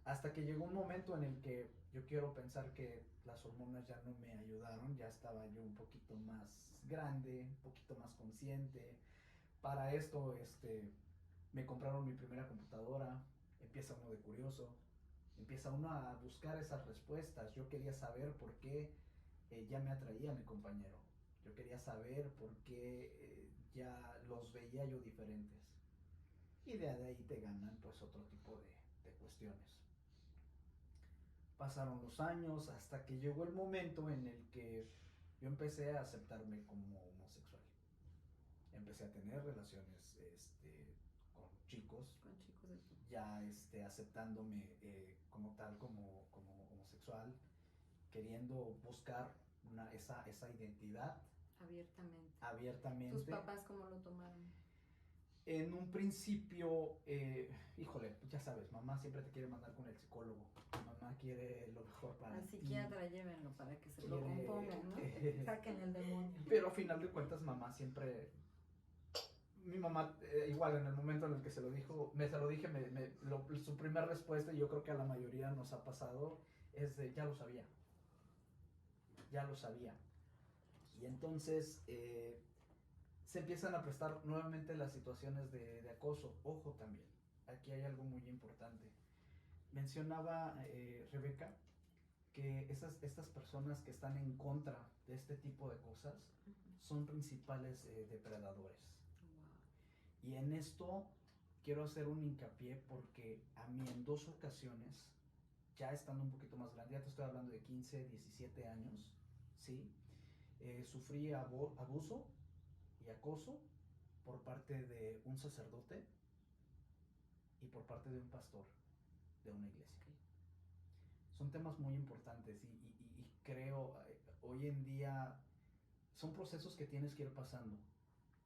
Hasta que llegó un momento en el que yo quiero pensar que las hormonas ya no me ayudaron. Ya estaba yo un poquito más grande, un poquito más consciente. Para esto, me compraron mi primera computadora. Empieza uno de curioso. Empieza uno a buscar esas respuestas. Yo quería saber por qué ya me atraía a mi compañero. Yo quería saber por qué ya los veía yo diferentes. Y de ahí te ganan pues otro tipo de cuestiones. Pasaron los años hasta que llegó el momento en el que yo empecé a aceptarme como homosexual. Empecé a tener relaciones con chicos. Con chicos de tu. Ya aceptándome como tal, como homosexual, queriendo buscar esa identidad Abiertamente. abiertamente. ¿Tus papás cómo lo tomaron? En un principio, híjole, ya sabes, mamá siempre te quiere mandar con el psicólogo, mamá quiere lo mejor para Al ti. psiquiatra llévenlo para que se lo Quiere- compongan, ¿no? Saquen el demonio. Pero a final de cuentas mamá siempre, mi mamá igual en el momento en el que se lo dijo, se lo dije, su primera respuesta, y yo creo que a la mayoría nos ha pasado, es de ya lo sabía. Y entonces se empiezan a prestar nuevamente las situaciones de acoso. Ojo también, aquí hay algo muy importante. Mencionaba Rebeca que estas personas que están en contra de este tipo de cosas son principales depredadores. Wow. Y en esto quiero hacer un hincapié porque a mí en 2 ocasiones, ya estando un poquito más grande, ya te estoy hablando de 15, 17 años, ¿sí? Sufrí abuso y acoso por parte de un sacerdote y por parte de un pastor de una iglesia. Son temas muy importantes y creo hoy en día son procesos que tienes que ir pasando.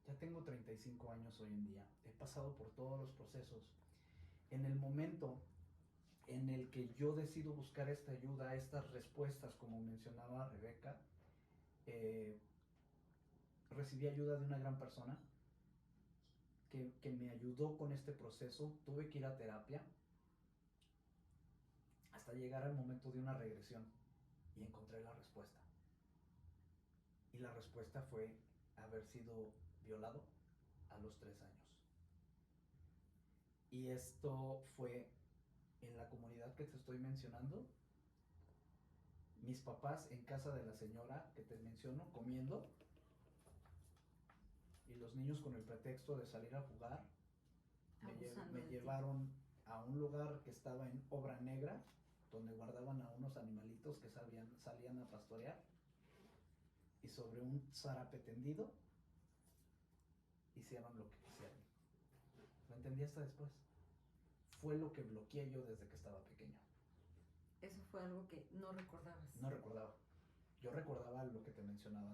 Ya tengo 35 años hoy en día, he pasado por todos los procesos. En el momento en el que yo decido buscar esta ayuda, estas respuestas, como mencionaba Rebeca, recibí ayuda de una gran persona que me ayudó con este proceso. Tuve que ir a terapia hasta llegar al momento de una regresión y encontré la respuesta. Y la respuesta fue haber sido violado a los 3 años. Y esto fue en la comunidad que te estoy mencionando. Mis papás en casa de la señora que te menciono, comiendo, y los niños con el pretexto de salir a jugar, me llevaron a un lugar que estaba en obra negra, donde guardaban a unos animalitos que salían a pastorear, y sobre un zarape tendido hicieron lo que quisieron. Lo entendí hasta después. Fue lo que bloqueé yo desde que estaba pequeño. Eso fue algo que no recordabas. No recordaba. Yo recordaba lo que te mencionaba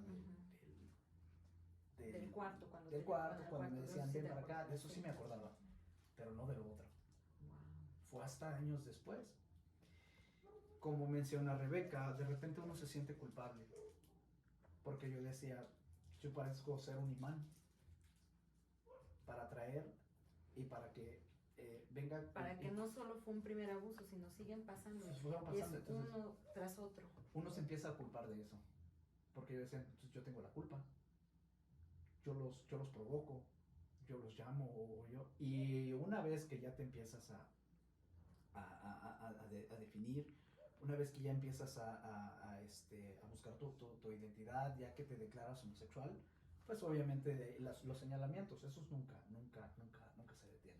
del cuarto, cuando del cuarto, cuando me decían ven para acá, de eso sí me acordaba, pero no de lo otro. Wow. Fue hasta años después. Como menciona Rebeca, de repente uno se siente culpable, porque yo decía, yo parezco ser un imán para atraer y para que venga. Para que no solo fue un primer abuso, sino siguen pasando. Pasando, y es entonces, uno tras otro. Uno se empieza a culpar de eso, porque yo decía, pues yo tengo la culpa. Yo los provoco, yo los llamo, y una vez que ya te empiezas a definir, una vez que ya empiezas a buscar tu identidad, ya que te declaras homosexual, pues obviamente los señalamientos, esos nunca se detienen.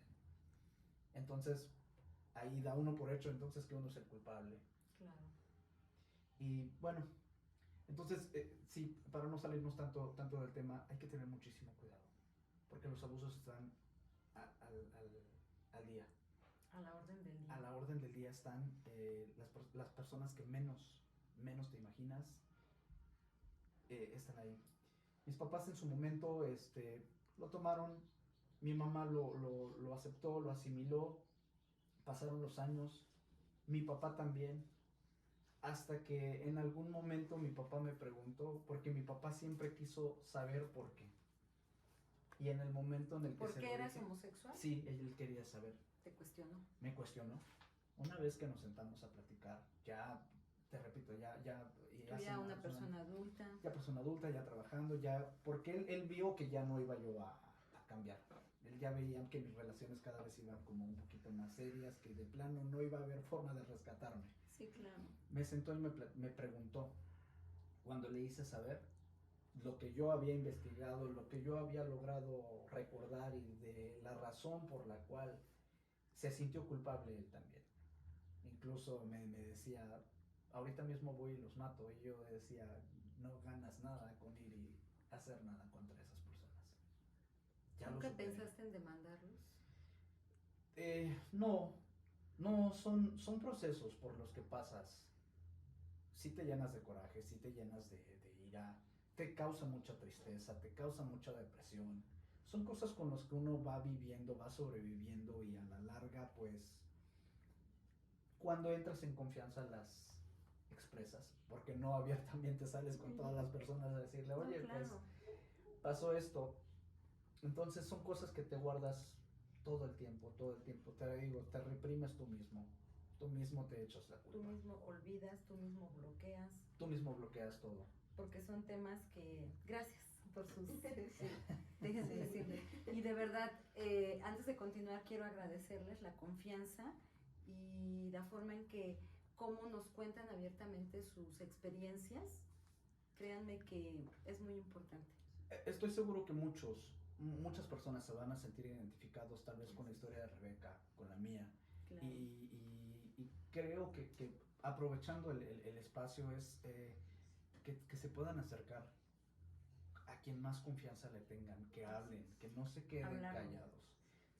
Entonces, ahí da uno por hecho entonces que uno es el culpable. Claro. Y bueno, entonces, sí, para no salirnos tanto del tema, hay que tener muchísimo cuidado, porque los abusos están al día. A la orden del día. A la orden del día están las personas que menos te imaginas están ahí. Mis papás en su momento lo tomaron, mi mamá lo aceptó, lo asimiló, pasaron los años, mi papá también, hasta que en algún momento mi papá me preguntó, porque mi papá siempre quiso saber por qué. Y en el momento en el que ¿Por se qué lo eras dije, homosexual? sí, él quería saber. Te cuestionó. Me cuestionó. Una vez que nos sentamos a platicar, ya, te repito, Tú ya una persona adulta. Ya persona adulta, ya trabajando, ya, porque él vio que ya no iba yo a cambiar. Él ya veía que mis relaciones cada vez iban como un poquito más serias, que de plano no iba a haber forma de rescatarme. Sí, claro. Me sentó y me preguntó, cuando le hice saber lo que yo había investigado, lo que yo había logrado recordar y de la razón por la cual se sintió culpable él también. Incluso me decía, ahorita mismo voy y los mato. Y yo decía, no ganas nada con ir y hacer nada contra esas personas. Ya ¿Nunca lo superé. pensaste en demandarlos? No, son procesos por los que pasas. Sí te llenas de coraje, sí te llenas de ira, te causa mucha tristeza, te causa mucha depresión. Son cosas con las que uno va viviendo, va sobreviviendo y a la larga, pues, cuando entras en confianza las expresas, porque no abiertamente sales con todas las personas a decirle, oye, no, claro. pues, pasó esto. Entonces son cosas que te guardas todo el tiempo, te digo, te reprimes tú mismo te echas la culpa. Tú mismo olvidas, tú mismo bloqueas. Tú mismo bloqueas todo. Porque son temas que, gracias por sus, déjenme decirles. Y de verdad, antes de continuar, quiero agradecerles la confianza y la forma en que, cómo nos cuentan abiertamente sus experiencias. Créanme que es muy importante. Estoy seguro que muchas personas se van a sentir identificados tal vez con la historia de Rebeca, con la mía. Claro. Y creo que aprovechando el espacio es que se puedan acercar a quien más confianza le tengan, que hablen, que no se queden callados.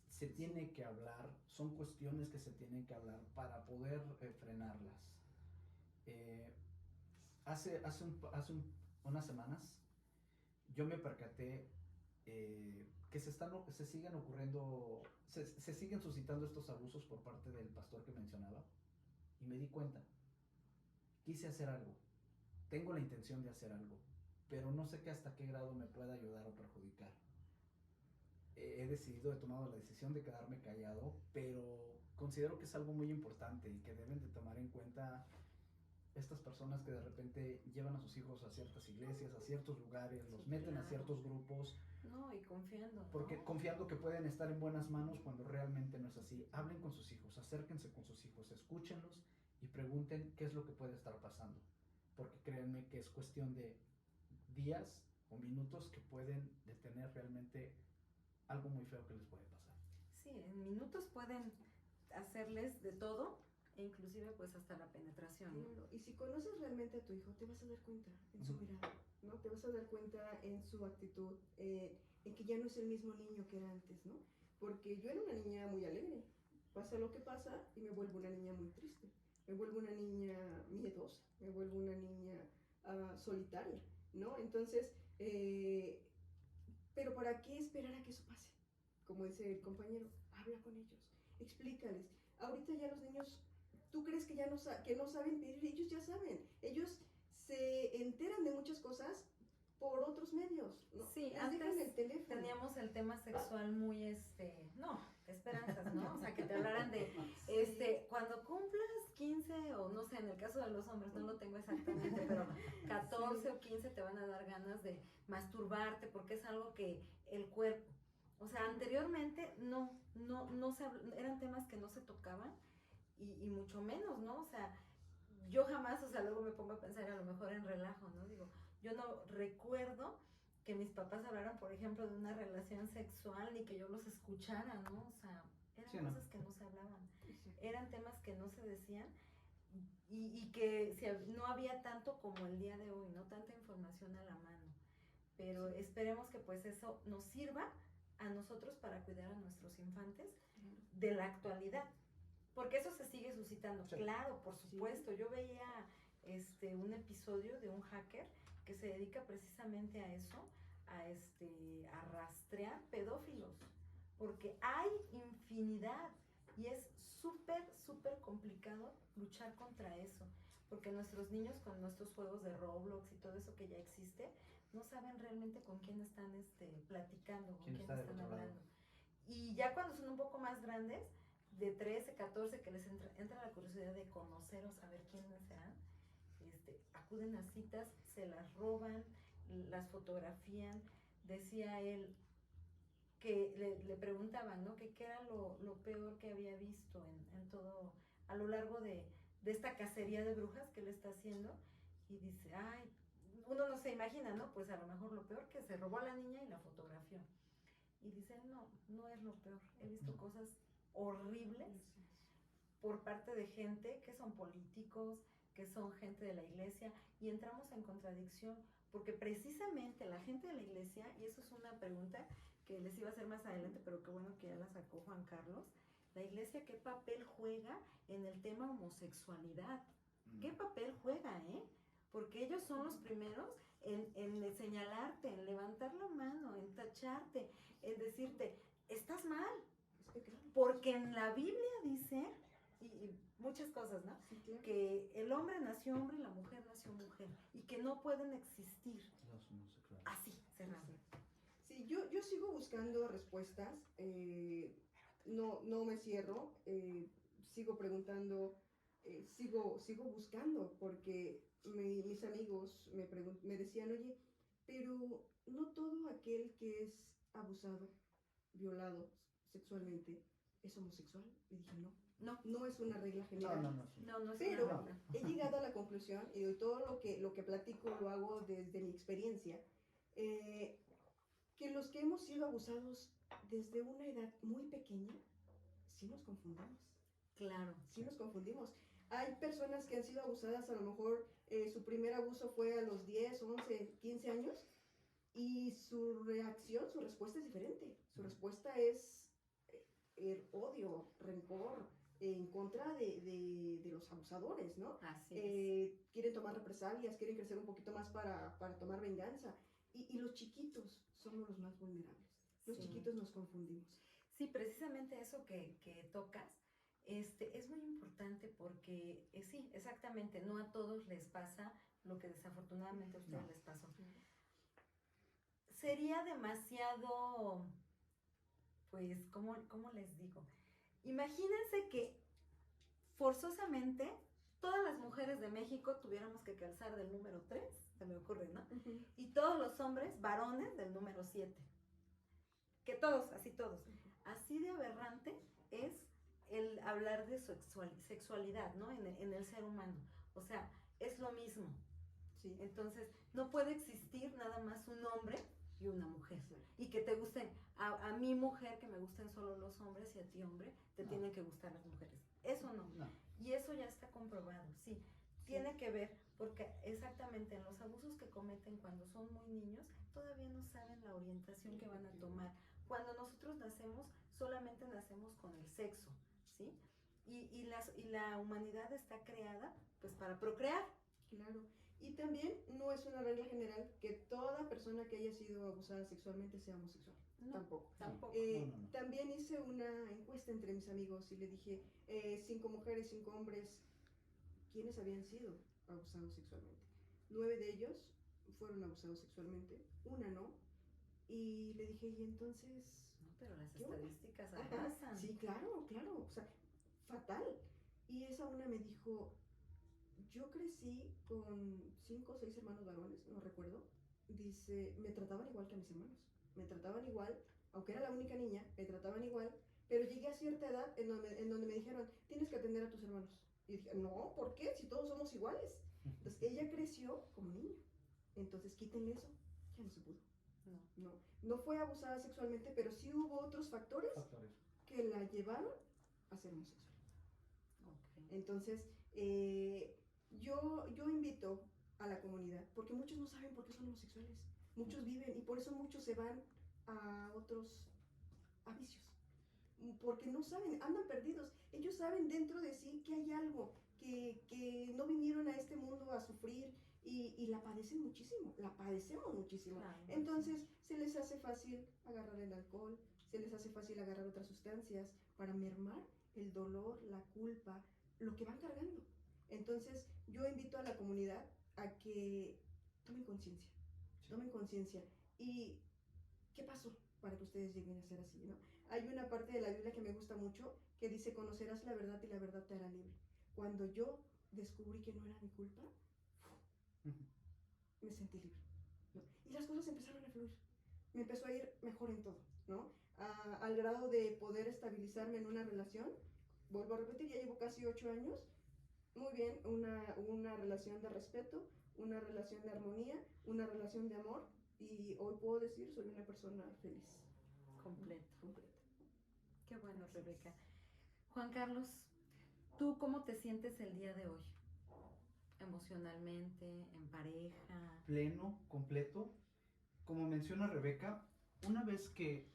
Se tiene que hablar, son cuestiones que se tienen que hablar para poder frenarlas. Hace unas semanas yo me percaté que se siguen ocurriendo, se siguen suscitando estos abusos por parte del pastor que mencionaba, y me di cuenta. Quise hacer algo, tengo la intención de hacer algo, pero no sé hasta qué grado me pueda ayudar o perjudicar. He tomado la decisión de quedarme callado, pero considero que es algo muy importante y que deben de tomar en cuenta estas personas que de repente llevan a sus hijos a ciertas iglesias, a ciertos lugares, los meten a ciertos grupos. No, y confiando. Porque confiando que pueden estar en buenas manos cuando realmente no es así. Hablen con sus hijos, acérquense con sus hijos, escúchenlos y pregunten qué es lo que puede estar pasando. Porque créanme que es cuestión de días o minutos que pueden detener realmente algo muy feo que les puede pasar. Sí, en minutos pueden hacerles de todo, e inclusive pues hasta la penetración, ¿no? Y si conoces realmente a tu hijo, te vas a dar cuenta en su mirada, ¿no? Te vas a dar cuenta en su actitud, en que ya no es el mismo niño que era antes, ¿no? Porque yo era una niña muy alegre, pasa lo que pasa y me vuelvo una niña muy triste, me vuelvo una niña miedosa, me vuelvo una niña solitaria, ¿no? Entonces, pero ¿para qué esperar a que eso pase? Como dice el compañero, habla con ellos, explícales. Ahorita ya los niños, ¿tú crees que ya no saben pedir? Ellos ya saben, ellos se enteran de muchas cosas por otros medios, ¿no? Sí, antes el teléfono. Teníamos el tema sexual muy, esperanzas, ¿no? O sea, que te hablaran de, cuando cumplas 15, o no sé, en el caso de los hombres, no lo tengo exactamente, pero 14 o 15 te van a dar ganas de masturbarte, porque es algo que el cuerpo, o sea, anteriormente no eran temas que no se tocaban, y mucho menos, ¿no? O sea, yo jamás, o sea, luego me pongo a pensar a lo mejor en relajo, ¿no? Digo, yo no recuerdo que mis papás hablaran, por ejemplo, de una relación sexual ni que yo los escuchara, ¿no? O sea, eran cosas que no se hablaban, eran temas que no se decían, y que no había tanto como el día de hoy, ¿no? Tanta información a la mano. Pero esperemos que pues eso nos sirva a nosotros para cuidar a nuestros infantes de la actualidad. Porque eso se sigue suscitando. Sí. Claro, por supuesto. Sí. Yo veía un episodio de un hacker que se dedica precisamente a eso, a rastrear pedófilos, porque hay infinidad y es súper, súper complicado luchar contra eso, porque nuestros niños con nuestros juegos de Roblox y todo eso que ya existe, no saben realmente con quién están platicando, con quién están hablando. Y ya cuando son un poco más grandes, de 13, 14, que les entra la curiosidad de conocer o saber quiénes serán, acuden a citas, se las roban, las fotografían. Decía él que le preguntaban, ¿no? Que qué era lo peor que había visto en todo, a lo largo de esta cacería de brujas que él está haciendo. Y dice, ay, uno no se imagina, ¿no? Pues a lo mejor lo peor que se robó a la niña y la fotografió. Y dice, no, no es lo peor. He visto cosas horribles por parte de gente que son políticos, que son gente de la iglesia, y entramos en contradicción, porque precisamente la gente de la iglesia, y eso es una pregunta que les iba a hacer más adelante, pero qué bueno que ya la sacó Juan Carlos, la iglesia, ¿qué papel juega en el tema homosexualidad? ¿Qué papel juega, Porque ellos son los primeros en señalarte, en levantar la mano, en tacharte, en decirte, estás mal. Porque en la Biblia dice, y muchas cosas, ¿no? Sí, claro. Que el hombre nació hombre y la mujer nació mujer, y que no pueden existir así, cerrado. Sí, yo sigo buscando respuestas, no me cierro, sigo preguntando, sigo buscando, porque mis amigos me decían, oye, pero no todo aquel que es abusado, violado sexualmente, es homosexual. Y dije, no es una regla general. No es pero una regla. He llegado a la conclusión, y de todo lo que platico lo hago desde mi experiencia, que los que hemos sido abusados desde una edad muy pequeña, sí nos confundimos. Claro. Sí nos confundimos. Hay personas que han sido abusadas, a lo mejor su primer abuso fue a los 10, 11, 15 años, y su reacción, su respuesta es diferente. Su respuesta es el odio, rencor, en contra de los abusadores, ¿no? Así es. Quieren tomar represalias, quieren crecer un poquito más para tomar venganza. Y los chiquitos somos los más vulnerables. Los chiquitos nos confundimos. Sí, precisamente eso que tocas, es muy importante porque, sí, exactamente, no a todos les pasa lo que desafortunadamente a ustedes les pasó. Sería demasiado, pues, ¿cómo les digo? Imagínense que forzosamente todas las mujeres de México tuviéramos que calzar del número 3, se me ocurre, ¿no? Uh-huh. Y todos los hombres, varones, del número 7. Que todos, así todos. Así de aberrante es el hablar de sexualidad, ¿no? En el ser humano. O sea, es lo mismo. Sí. Entonces, no puede existir nada más un hombre y una mujer. Sí. Y que te gusten, a mi mujer, que me gusten solo los hombres, y a ti, hombre, te tienen que gustar las mujeres. Eso no. Y eso ya está comprobado, sí. Tiene que ver, porque exactamente en los abusos que cometen cuando son muy niños, todavía no saben la orientación que van a tomar. Cuando nosotros nacemos, solamente nacemos con el sexo, ¿sí? Y la humanidad está creada, pues, para procrear. Claro. Y también no es una regla general que toda persona que haya sido abusada sexualmente sea homosexual. No, tampoco. No. También hice una encuesta entre mis amigos y le dije, 5 mujeres, 5 hombres, ¿quiénes habían sido abusados sexualmente? 9 de ellos fueron abusados sexualmente, una no. Y le dije, ¿y entonces? No, pero las estadísticas arrasan. Sí, claro, o sea, fatal. Y esa una me dijo, yo crecí con 5 o 6 hermanos varones, no recuerdo. Dice, me trataban igual que a mis hermanos. Me trataban igual, aunque era la única niña, me trataban igual. Pero llegué a cierta edad en donde me dijeron, tienes que atender a tus hermanos. Y dije, no, ¿por qué? Si todos somos iguales. Entonces ella creció como niña. Entonces quítenle eso, ya no se pudo. No fue abusada sexualmente, pero sí hubo otros factores que la llevaron a ser homosexual. Okay. Entonces, yo invito a la comunidad, porque muchos no saben por qué son homosexuales. Muchos viven, y por eso muchos se van a otros vicios. Porque no saben, andan perdidos. Ellos saben dentro de sí que hay algo, que no vinieron a este mundo a sufrir, y la padecen muchísimo, la padecemos muchísimo. Claro. Entonces se les hace fácil agarrar el alcohol, se les hace fácil agarrar otras sustancias para mermar el dolor, la culpa, lo que van cargando. Entonces yo invito a la comunidad a que tomen conciencia, tomen conciencia. ¿Y qué pasó para que ustedes lleguen a ser así, ¿no? Hay una parte de la Biblia que me gusta mucho que dice, conocerás la verdad y la verdad te hará libre. Cuando yo descubrí que no era mi culpa, me sentí libre, ¿no? Y las cosas empezaron a fluir. Me empezó a ir mejor en todo, ¿no? Al grado de poder estabilizarme en una relación. Vuelvo a repetir, ya llevo casi 8 años. Muy bien, una relación de respeto, una relación de armonía, una relación de amor. Y hoy puedo decir, soy una persona feliz. Completo. Completa. Qué bueno, Rebeca. Juan Carlos, ¿tú cómo te sientes el día de hoy? Emocionalmente, en pareja. Pleno, completo. Como menciona Rebeca, una vez que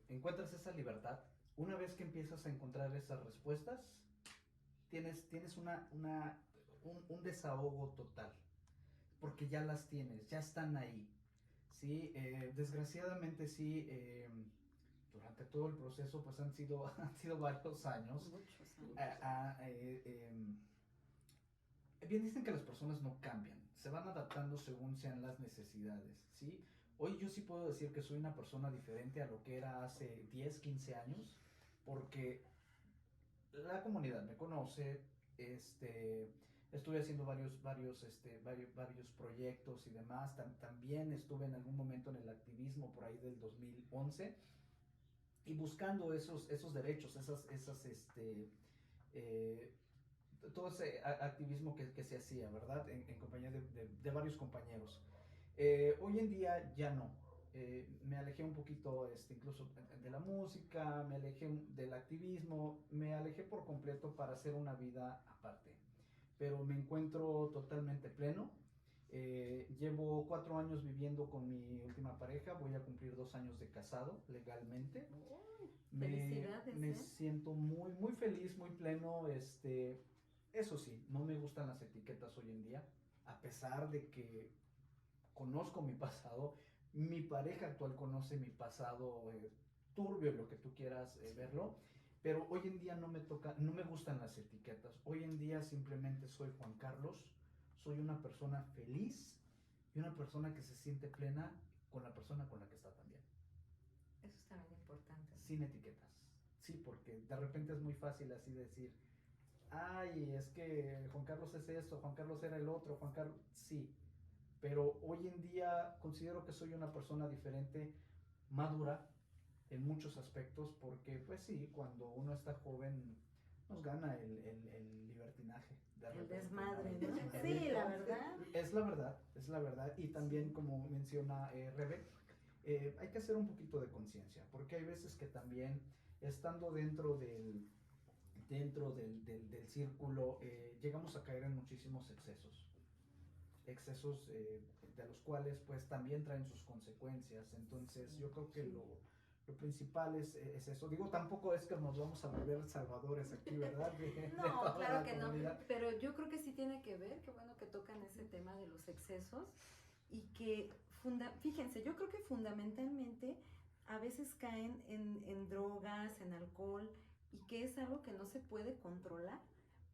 encuentras esa libertad, una vez que empiezas a encontrar esas respuestas, tienes un desahogo total, porque ya las tienes, ya están ahí. ¿Sí? Desgraciadamente sí, durante todo el proceso pues han sido varios años. Muchos años. Bien dicen que las personas no cambian, se van adaptando según sean las necesidades, ¿sí? Hoy yo sí puedo decir que soy una persona diferente a lo que era hace 10, 15 años, porque la comunidad me conoce, estuve haciendo varios proyectos y demás, también estuve en algún momento en el activismo por ahí del 2011 y buscando esos derechos, todo ese activismo que se hacía, ¿verdad? En compañía de varios compañeros. Hoy en día ya no. Me alejé un poquito incluso de la música, me alejé del activismo, me alejé por completo para hacer una vida aparte. Pero me encuentro totalmente pleno. Llevo 4 años viviendo con mi última pareja, voy a cumplir 2 años de casado legalmente. Felicidades. Me siento muy, muy feliz, muy pleno. Eso sí, no me gustan las etiquetas hoy en día, a pesar de que conozco mi pasado, mi pareja actual conoce mi pasado turbio, lo que tú quieras verlo, pero hoy en día no me gustan las etiquetas. Hoy en día simplemente soy Juan Carlos, soy una persona feliz y una persona que se siente plena con la persona con la que está también. Eso es también importante. Sin etiquetas. Sí, porque de repente es muy fácil así decir, ay, es que Juan Carlos es esto, Juan Carlos era el otro, Juan Carlos, sí. Pero hoy en día considero que soy una persona diferente, madura en muchos aspectos, porque pues sí, cuando uno está joven nos gana el libertinaje. El desmadre, ¿no? Sí, la verdad. Es la verdad. Y también, como menciona Rebe, hay que hacer un poquito de conciencia, porque hay veces que también estando dentro del círculo llegamos a caer en muchísimos excesos de los cuales pues también traen sus consecuencias. Entonces yo creo que lo principal es eso. Digo, tampoco es que nos vamos a volver salvadores aquí, ¿verdad? No, claro que no, pero yo creo que sí tiene que ver, qué bueno que tocan ese tema de los excesos y que, fíjense, yo creo que fundamentalmente a veces caen en drogas, en alcohol, y que es algo que no se puede controlar,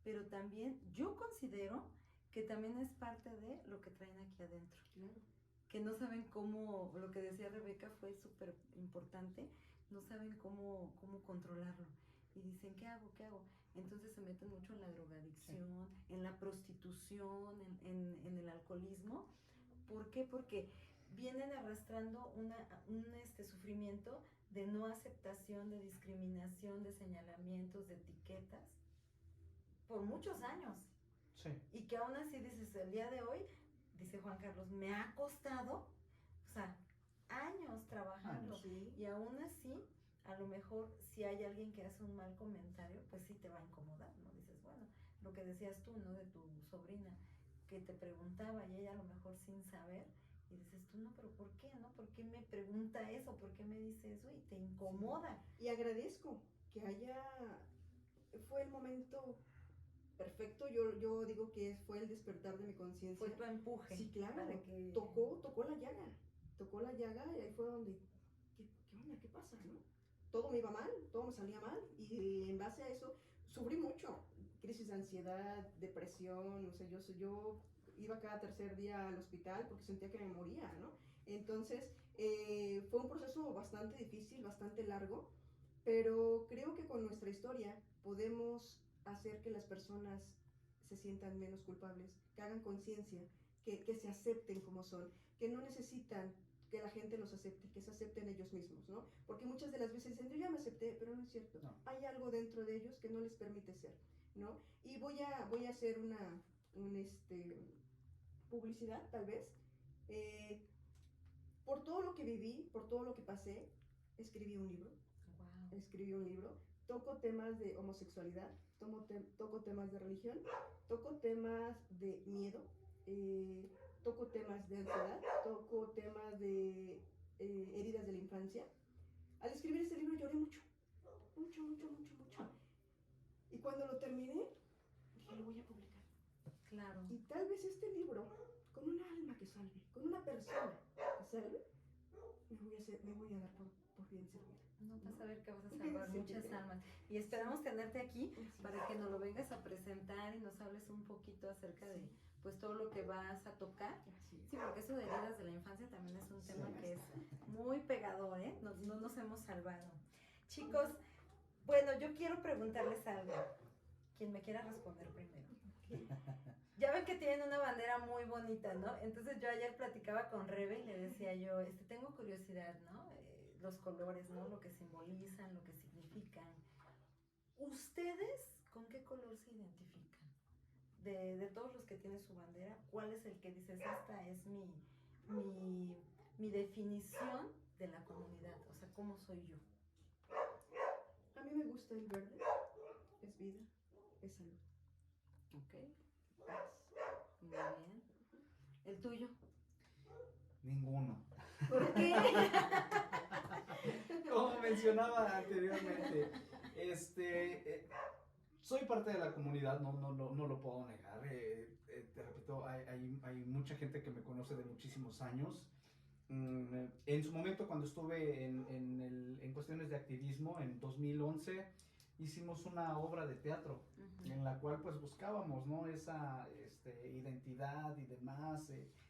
pero también yo considero que también es parte de lo que traen aquí adentro. Claro. Que no saben cómo, lo que decía Rebeca fue súper importante, no saben cómo controlarlo. Y dicen, ¿qué hago? Entonces se meten mucho en la drogadicción, sí, en la prostitución, en el alcoholismo. ¿Por qué? Porque vienen arrastrando un sufrimiento de no aceptación, de discriminación, de señalamientos, de etiquetas, por muchos años. Sí. Y que aún así dices, el día de hoy, dice Juan Carlos, me ha costado, o sea, años trabajando. Sí. Y aún así, a lo mejor, si hay alguien que hace un mal comentario, pues sí te va a incomodar, ¿no? Dices, bueno, lo que decías tú, ¿no? De tu sobrina, que te preguntaba y ella a lo mejor sin saber, y dices tú, no, pero ¿por qué, no? ¿Por qué me pregunta eso? ¿Por qué me dice eso? Y te incomoda. Y agradezco que fue el momento perfecto. Yo digo que fue el despertar de mi conciencia. Fue tu empuje. Sí, claro. Para que... Tocó la llaga. Tocó la llaga y ahí fue donde, ¿qué onda? ¿Qué pasa? ¿No? Todo me iba mal, todo me salía mal. Y en base a eso, sufrí mucho. Crisis de ansiedad, depresión. O sea, yo iba cada tercer día al hospital porque sentía que me moría, ¿no? Entonces, fue un proceso bastante difícil, bastante largo. Pero creo que con nuestra historia podemos hacer que las personas se sientan menos culpables, que hagan conciencia, que se acepten como son, que no necesitan que la gente los acepte, que se acepten ellos mismos, ¿no? Porque muchas de las veces dicen, yo ya me acepté, pero no es cierto. No. Hay algo dentro de ellos que no les permite ser, ¿no? Y voy a hacer una publicidad, tal vez. Por todo lo que viví, por todo lo que pasé, escribí un libro. Escribí un libro, toco temas de homosexualidad, toco temas de religión, toco temas de miedo, toco temas de ansiedad, toco temas de heridas de la infancia. Al escribir este libro lloré mucho. Y cuando lo terminé, dije, lo voy a publicar. Claro. Y tal vez este libro, con una alma que salve, con una persona que salve, me voy a dar por bien servida. No vas a ver que vas a salvar muchas almas. Y esperamos tenerte aquí para que nos lo vengas a presentar y nos hables un poquito acerca de pues todo lo que vas a tocar. Sí, porque eso de heridas de la infancia también es un tema que es muy pegador, ¿eh? No nos hemos salvado. Chicos, bueno, yo quiero preguntarles algo. Quien me quiera responder primero. Ya ven que tienen una bandera muy bonita, ¿no? Entonces yo ayer platicaba con Rebe y le decía yo, tengo curiosidad, ¿no? Los colores, ¿no? Lo que simbolizan, lo que significan. ¿Ustedes con qué color se identifican? De todos los que tienen su bandera, ¿cuál es el que dices, esta es mi definición de la comunidad? O sea, ¿cómo soy yo? A mí me gusta el verde, es vida, es salud. Ok. Muy bien. ¿El tuyo? Ninguno. ¿Por qué? Como mencionaba anteriormente, soy parte de la comunidad, no lo puedo negar. Te repito, hay mucha gente que me conoce de muchísimos años. En su momento, cuando estuve en cuestiones de activismo, en 2011, hicimos una obra de teatro en la cual pues buscábamos, ¿no? Esa identidad y demás.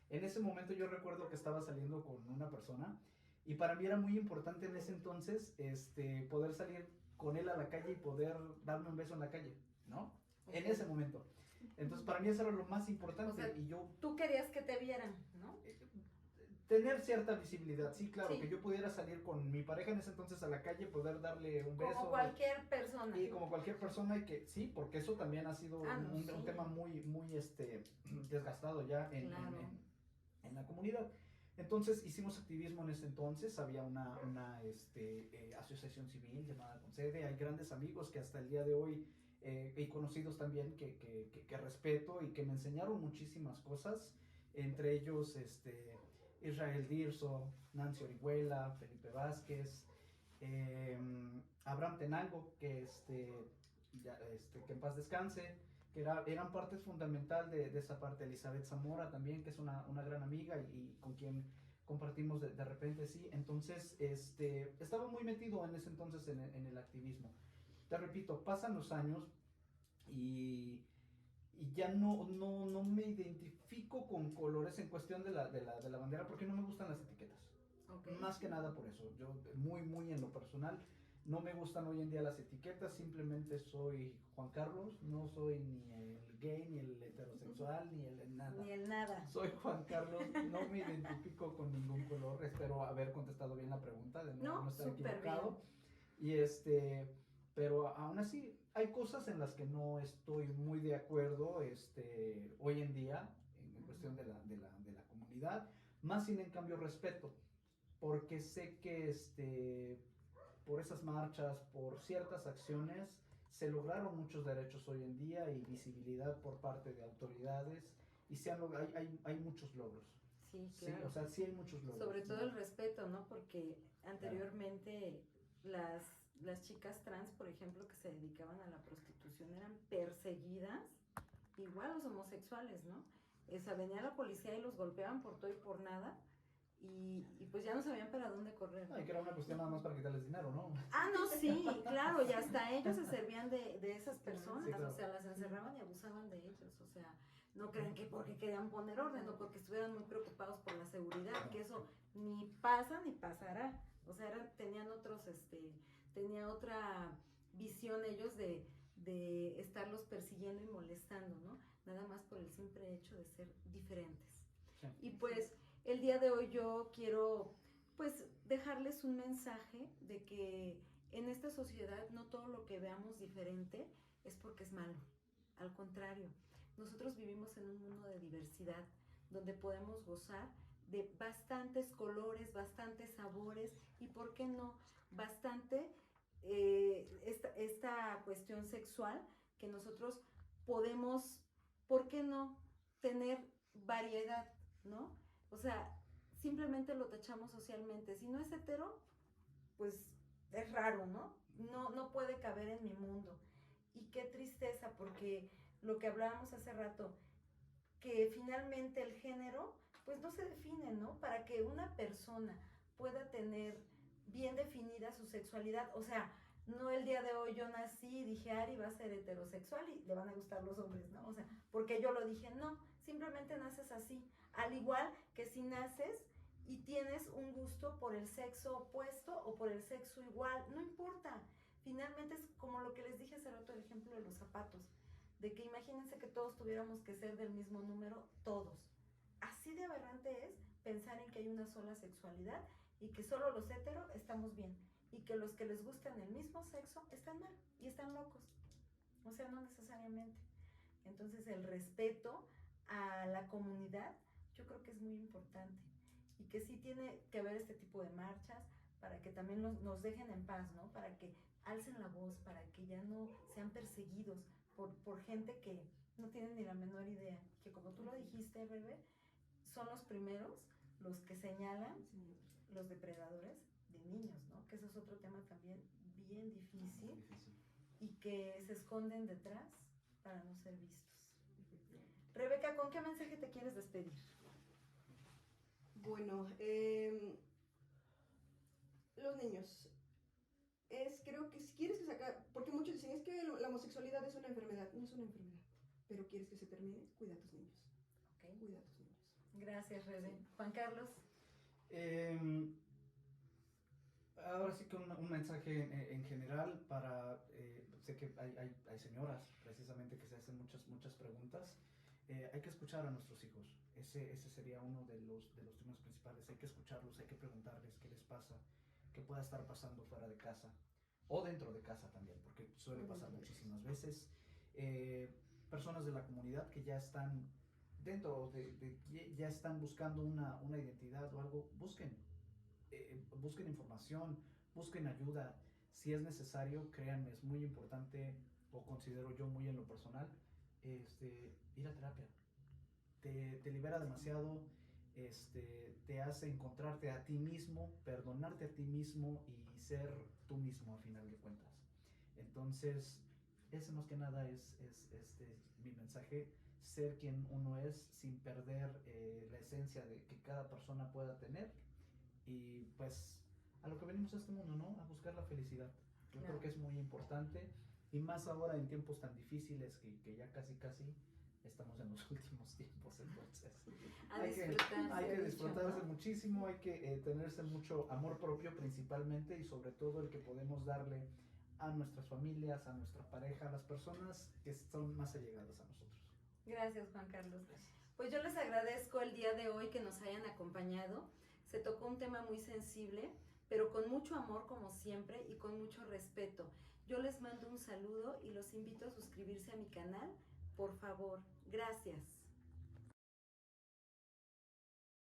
En ese momento yo recuerdo que estaba saliendo con una persona y para mí era muy importante en ese entonces poder salir con él a la calle y poder darme un beso en la calle, ¿no? En ese momento. Entonces para mí eso era lo más importante. O sea, y yo tú querías que te vieran, ¿no? Tener cierta visibilidad, sí, claro, sí. Que yo pudiera salir con mi pareja en ese entonces a la calle, poder darle un beso. Como cualquier persona. Y como cualquier persona, y que sí, porque eso también ha sido un tema muy desgastado ya en la comunidad. Entonces hicimos activismo en ese entonces, había una asociación civil llamada Concede, hay grandes amigos que hasta el día de hoy, y conocidos también que respeto y que me enseñaron muchísimas cosas, entre ellos Israel Dirso, Nancy Orihuela, Felipe Vázquez, Abraham Tenango, que en paz descanse, que eran parte fundamental de esa parte. Elizabeth Zamora también, que es una gran amiga y con quien compartimos de repente, sí. Entonces, estaba muy metido en ese entonces en el activismo. Te repito, pasan los años y ya no me identifico con colores en cuestión de la bandera porque no me gustan las etiquetas. Okay. Más que nada por eso. Yo muy en lo personal no me gustan hoy en día las etiquetas, simplemente soy Juan Carlos, no soy ni el gay, ni el heterosexual, ni el nada. Ni el nada. Soy Juan Carlos, no me identifico con ningún color, espero haber contestado bien la pregunta, de no estar equivocado. Bien. Y pero aún así hay cosas en las que no estoy muy de acuerdo hoy en día en cuestión de la comunidad, más sin en cambio respeto, porque sé que por esas marchas, por ciertas acciones, se lograron muchos derechos hoy en día y visibilidad por parte de autoridades y hay muchos logros. Sí, claro. Sí, o sea, sí hay muchos logros. Sobre todo el respeto, ¿no? Porque anteriormente las chicas trans, por ejemplo, que se dedicaban a la prostitución eran perseguidas igual los homosexuales, ¿no? O sea, venía la policía y los golpeaban por todo y por nada, y pues ya no sabían para dónde correr. No, y que era una cuestión nada más para quitarles dinero, ¿no? Ah, no, sí, claro, y hasta ellos se servían de esas personas, Sí, claro. o sea, las encerraban y abusaban de ellos, o sea, no crean que porque querían poner orden o porque estuvieran muy preocupados por la seguridad, que eso ni pasa ni pasará, o sea, tenían tenía otra visión ellos de estarlos persiguiendo y molestando, ¿no? Nada más por el simple hecho de ser diferentes. Sí. Y pues el día de hoy yo quiero pues dejarles un mensaje de que en esta sociedad no todo lo que veamos diferente es porque es malo. Al contrario, nosotros vivimos en un mundo de diversidad donde podemos gozar de bastantes colores, bastantes sabores y, ¿por qué no?, bastante esta cuestión sexual que nosotros podemos, ¿por qué no?, tener variedad, ¿no? O sea, simplemente lo tachamos socialmente. Si no es hetero, pues es raro, ¿no? No puede caber en mi mundo. Y qué tristeza, porque lo que hablábamos hace rato, que finalmente el género, pues no se define, ¿no? Para que una persona pueda tener bien definida su sexualidad, o sea, no el día de hoy yo nací y dije, Ari va a ser heterosexual y le van a gustar los hombres, ¿no? O sea, porque yo lo dije, no, simplemente naces así. Al igual que si naces y tienes un gusto por el sexo opuesto o por el sexo igual, no importa. Finalmente es como lo que les dije hace rato, el ejemplo de los zapatos, de que imagínense que todos tuviéramos que ser del mismo número, todos. Así de aberrante es pensar en que hay una sola sexualidad y que solo los heteros estamos bien y que los que les gustan el mismo sexo están mal y están locos. O sea, no necesariamente. Entonces el respeto a la comunidad yo creo que es muy importante y que sí tiene que haber este tipo de marchas para que también nos dejen en paz, ¿no? Para que alcen la voz, para que ya no sean perseguidos por gente que no tiene ni la menor idea, que como tú lo dijiste, Bebé, son los primeros los que señalan los depredadores de niños, ¿no? Que eso es otro tema también bien difícil y que se esconden detrás para no ser vistos. Rebeca, ¿con qué mensaje te quieres despedir? Bueno, los niños. Creo que si quieres que sacar, porque muchos dicen, es que la homosexualidad es una enfermedad. No es una enfermedad, pero quieres que se termine, cuida a tus niños. Okay. Cuida a tus niños. Gracias, Rebe. Sí. Juan Carlos. Ahora sí que un mensaje en general para, sé que hay señoras precisamente que se hacen muchas preguntas. Hay que escuchar a nuestros hijos, ese sería uno de los temas principales. Hay que escucharlos, hay que preguntarles qué les pasa, qué pueda estar pasando fuera de casa o dentro de casa también, porque suele pasar muchísimas veces. Personas de la comunidad que ya están dentro ya están buscando una identidad o algo, busquen información, busquen ayuda, si es necesario, créanme, es muy importante, o considero yo muy en lo personal, ir a terapia. Te libera demasiado, te hace encontrarte a ti mismo, perdonarte a ti mismo y ser tú mismo a final de cuentas. Entonces, ese más que nada es mi mensaje, ser quien uno es sin perder la esencia de que cada persona pueda tener. Y pues a lo que venimos a este mundo, ¿no? A buscar la felicidad. Yo creo que es muy importante y más ahora en tiempos tan difíciles que ya casi estamos en los últimos tiempos, entonces hay que disfrutarse muchísimo, hay que tenerse mucho amor propio principalmente y sobre todo el que podemos darle a nuestras familias, a nuestra pareja, a las personas que son más allegadas a nosotros. Gracias, Juan Carlos. Pues yo les agradezco el día de hoy que nos hayan acompañado. Se tocó un tema muy sensible, pero con mucho amor como siempre y con mucho respeto. Yo les mando un saludo y los invito a suscribirse a mi canal, por favor. Gracias.